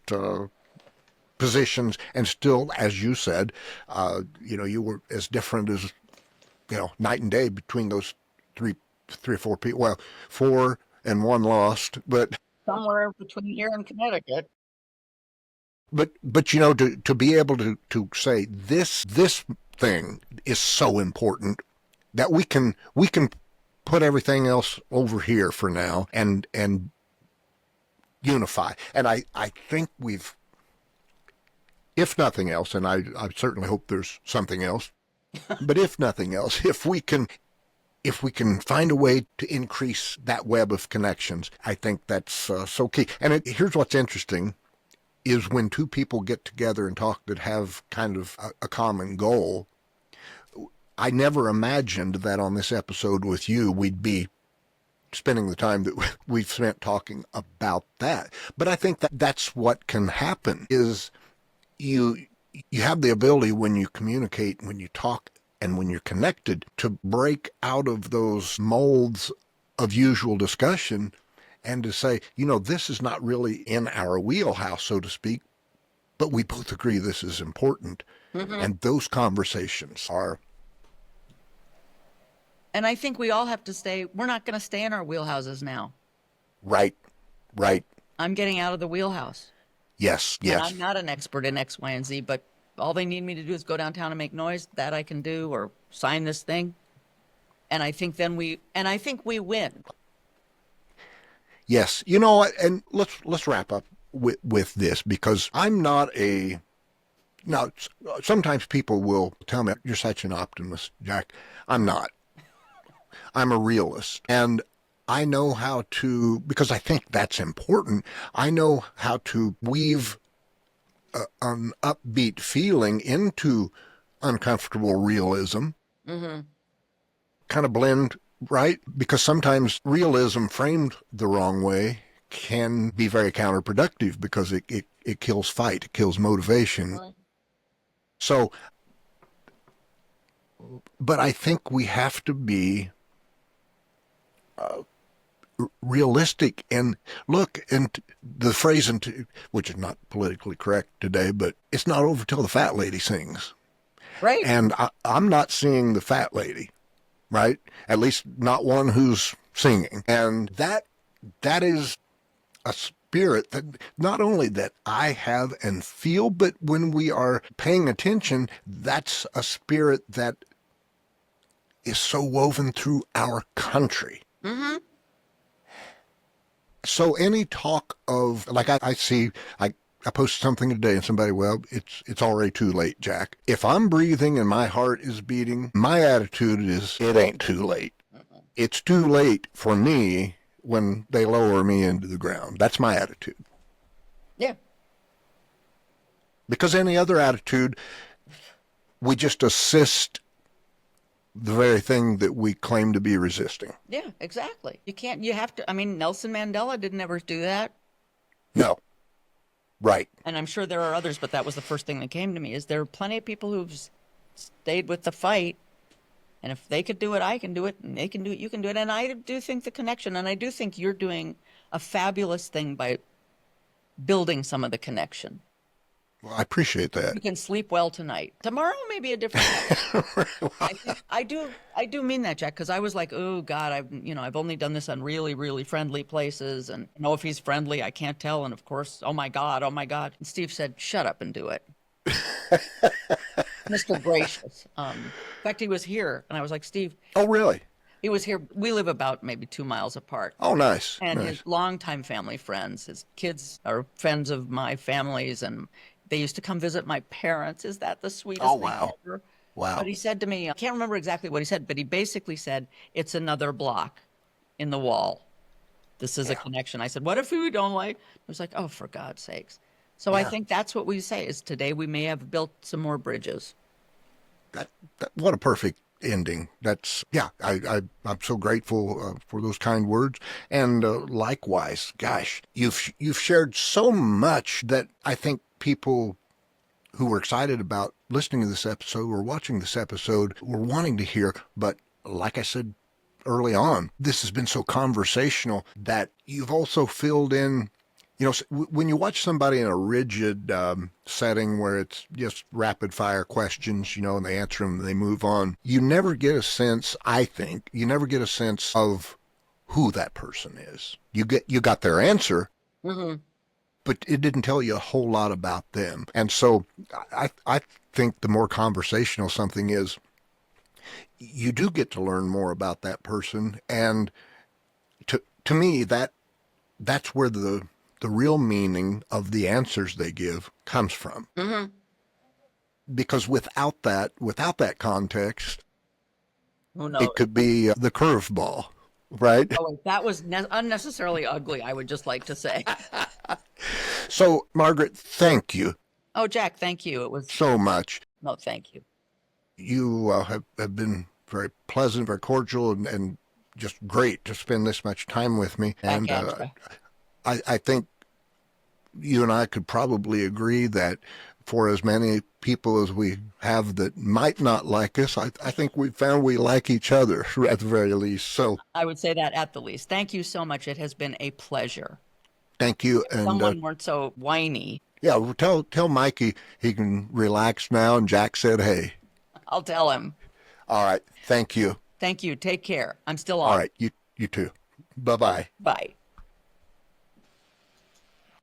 positions and still, as you said, you were as different as, night and day between those three or four people. Well, 4 and 1 lost, but somewhere between here and Connecticut. But to be able to say this thing is so important that we can put everything else over here for now and unify. And I think we've, if nothing else, and I certainly hope there's something else, but if nothing else, if we can find a way to increase that web of connections, I think that's so key. And here's what's interesting is when two people get together and talk that have kind of a common goal. I never imagined that on this episode with you, we'd be spending the time that we've spent talking about that. But I think that that's what can happen is you have the ability when you communicate, when you talk, and when you're connected to break out of those molds of usual discussion and to say, this is not really in our wheelhouse, so to speak, but we both agree this is important. Mm-hmm. And those conversations are. And I think we all have to we're not going to stay in our wheelhouses now. Right. I'm getting out of the wheelhouse. Yes. And I'm not an expert in X, Y, and Z, but all they need me to do is go downtown and make noise. That I can do, or sign this thing. And I think we win. Yes. And let's wrap up with this, because I'm not now, sometimes people will tell me, you're such an optimist, Jack. I'm not. I'm a realist. And I know how to, because I think that's important, I know how to weave an upbeat feeling into uncomfortable realism. Mm-hmm. Kind of blend, right? Because sometimes realism framed the wrong way can be very counterproductive because it kills fight, it kills motivation. Right. So, but I think we have to be realistic and look, and the phrase, which is not politically correct today, but it's not over till the fat lady sings. Right. And I'm not seeing the fat lady, right? At least not one who's singing. And that is a spirit that not only that I have and feel, but when we are paying attention, that's a spirit that is so woven through our country. Mm-hmm. So any talk of, like I see, I posted something today and somebody, well, it's already too late, Jack. If I'm breathing and my heart is beating, my attitude is, it ain't too late. Uh-uh. It's too late for me when they lower me into the ground. That's my attitude. Yeah. Because any other attitude, we just assist the very thing that we claim to be resisting. Yeah, exactly. You have to, Nelson Mandela didn't ever do that. No. Right. And I'm sure there are others, but that was the first thing that came to me, is there are plenty of people who've stayed with the fight. And if they could do it, I can do it, and they can do it, you can do it. And I do think the connection, and I do think you're doing a fabulous thing by building some of the connection. Well, I appreciate that. You can sleep well tonight. Tomorrow may be a different day. I do mean that, Jack, because I was like, oh God, I've only done this on really, really friendly places, and if he's friendly, I can't tell. And of course, oh my God. And Steve said, shut up and do it. Mr. Gracious. In fact, he was here, and I was like, Steve. Oh, really? He was here. We live about maybe 2 miles apart. Oh, nice. And nice. His longtime family friends, his kids are friends of my family's, and they used to come visit my parents. Is that the sweetest thing ever? Wow. But he said to me, I can't remember exactly what he said, but he basically said, it's another block in the wall. This is a connection. I said, what if we don't like? I was like, oh, for God's sakes. So I think that's what we say, is today we may have built some more bridges. What a perfect ending. That's, I'm so grateful for those kind words. And likewise, gosh, you've shared so much that I think people who were excited about listening to this episode or watching this episode were wanting to hear. But like I said early on, this has been so conversational that you've also filled in. When you watch somebody in a rigid setting where it's just rapid fire questions, and they answer them and they move on, you never get a sense, I think, of who that person is. You got their answer, mm-hmm. but it didn't tell you a whole lot about them. And so I think the more conversational something is, you do get to learn more about that person. And to me, that's where the real meaning of the answers they give comes from. Mm-hmm. because without that context, Who knows? it could be the curveball, right? Oh, that was unnecessarily ugly, I would just like to say. So, Margaret, thank you Oh, Jack, thank you. It was, so much. no, thank you. You have been very pleasant, very cordial, and just great to spend this much time with me. Back And at you. I think you and I could probably agree that for as many people as we have that might not like us, I think we found we like each other at the very least. So I would say that at the least. Thank you so much. It has been a pleasure. thank you. If And someone weren't so whiny, yeah, well, tell Mikey he can relax now. And Jack said, hey. I'll tell him. All right. Thank you. Thank you. Take care. I'm still All on. right. You too. Bye-bye. Bye.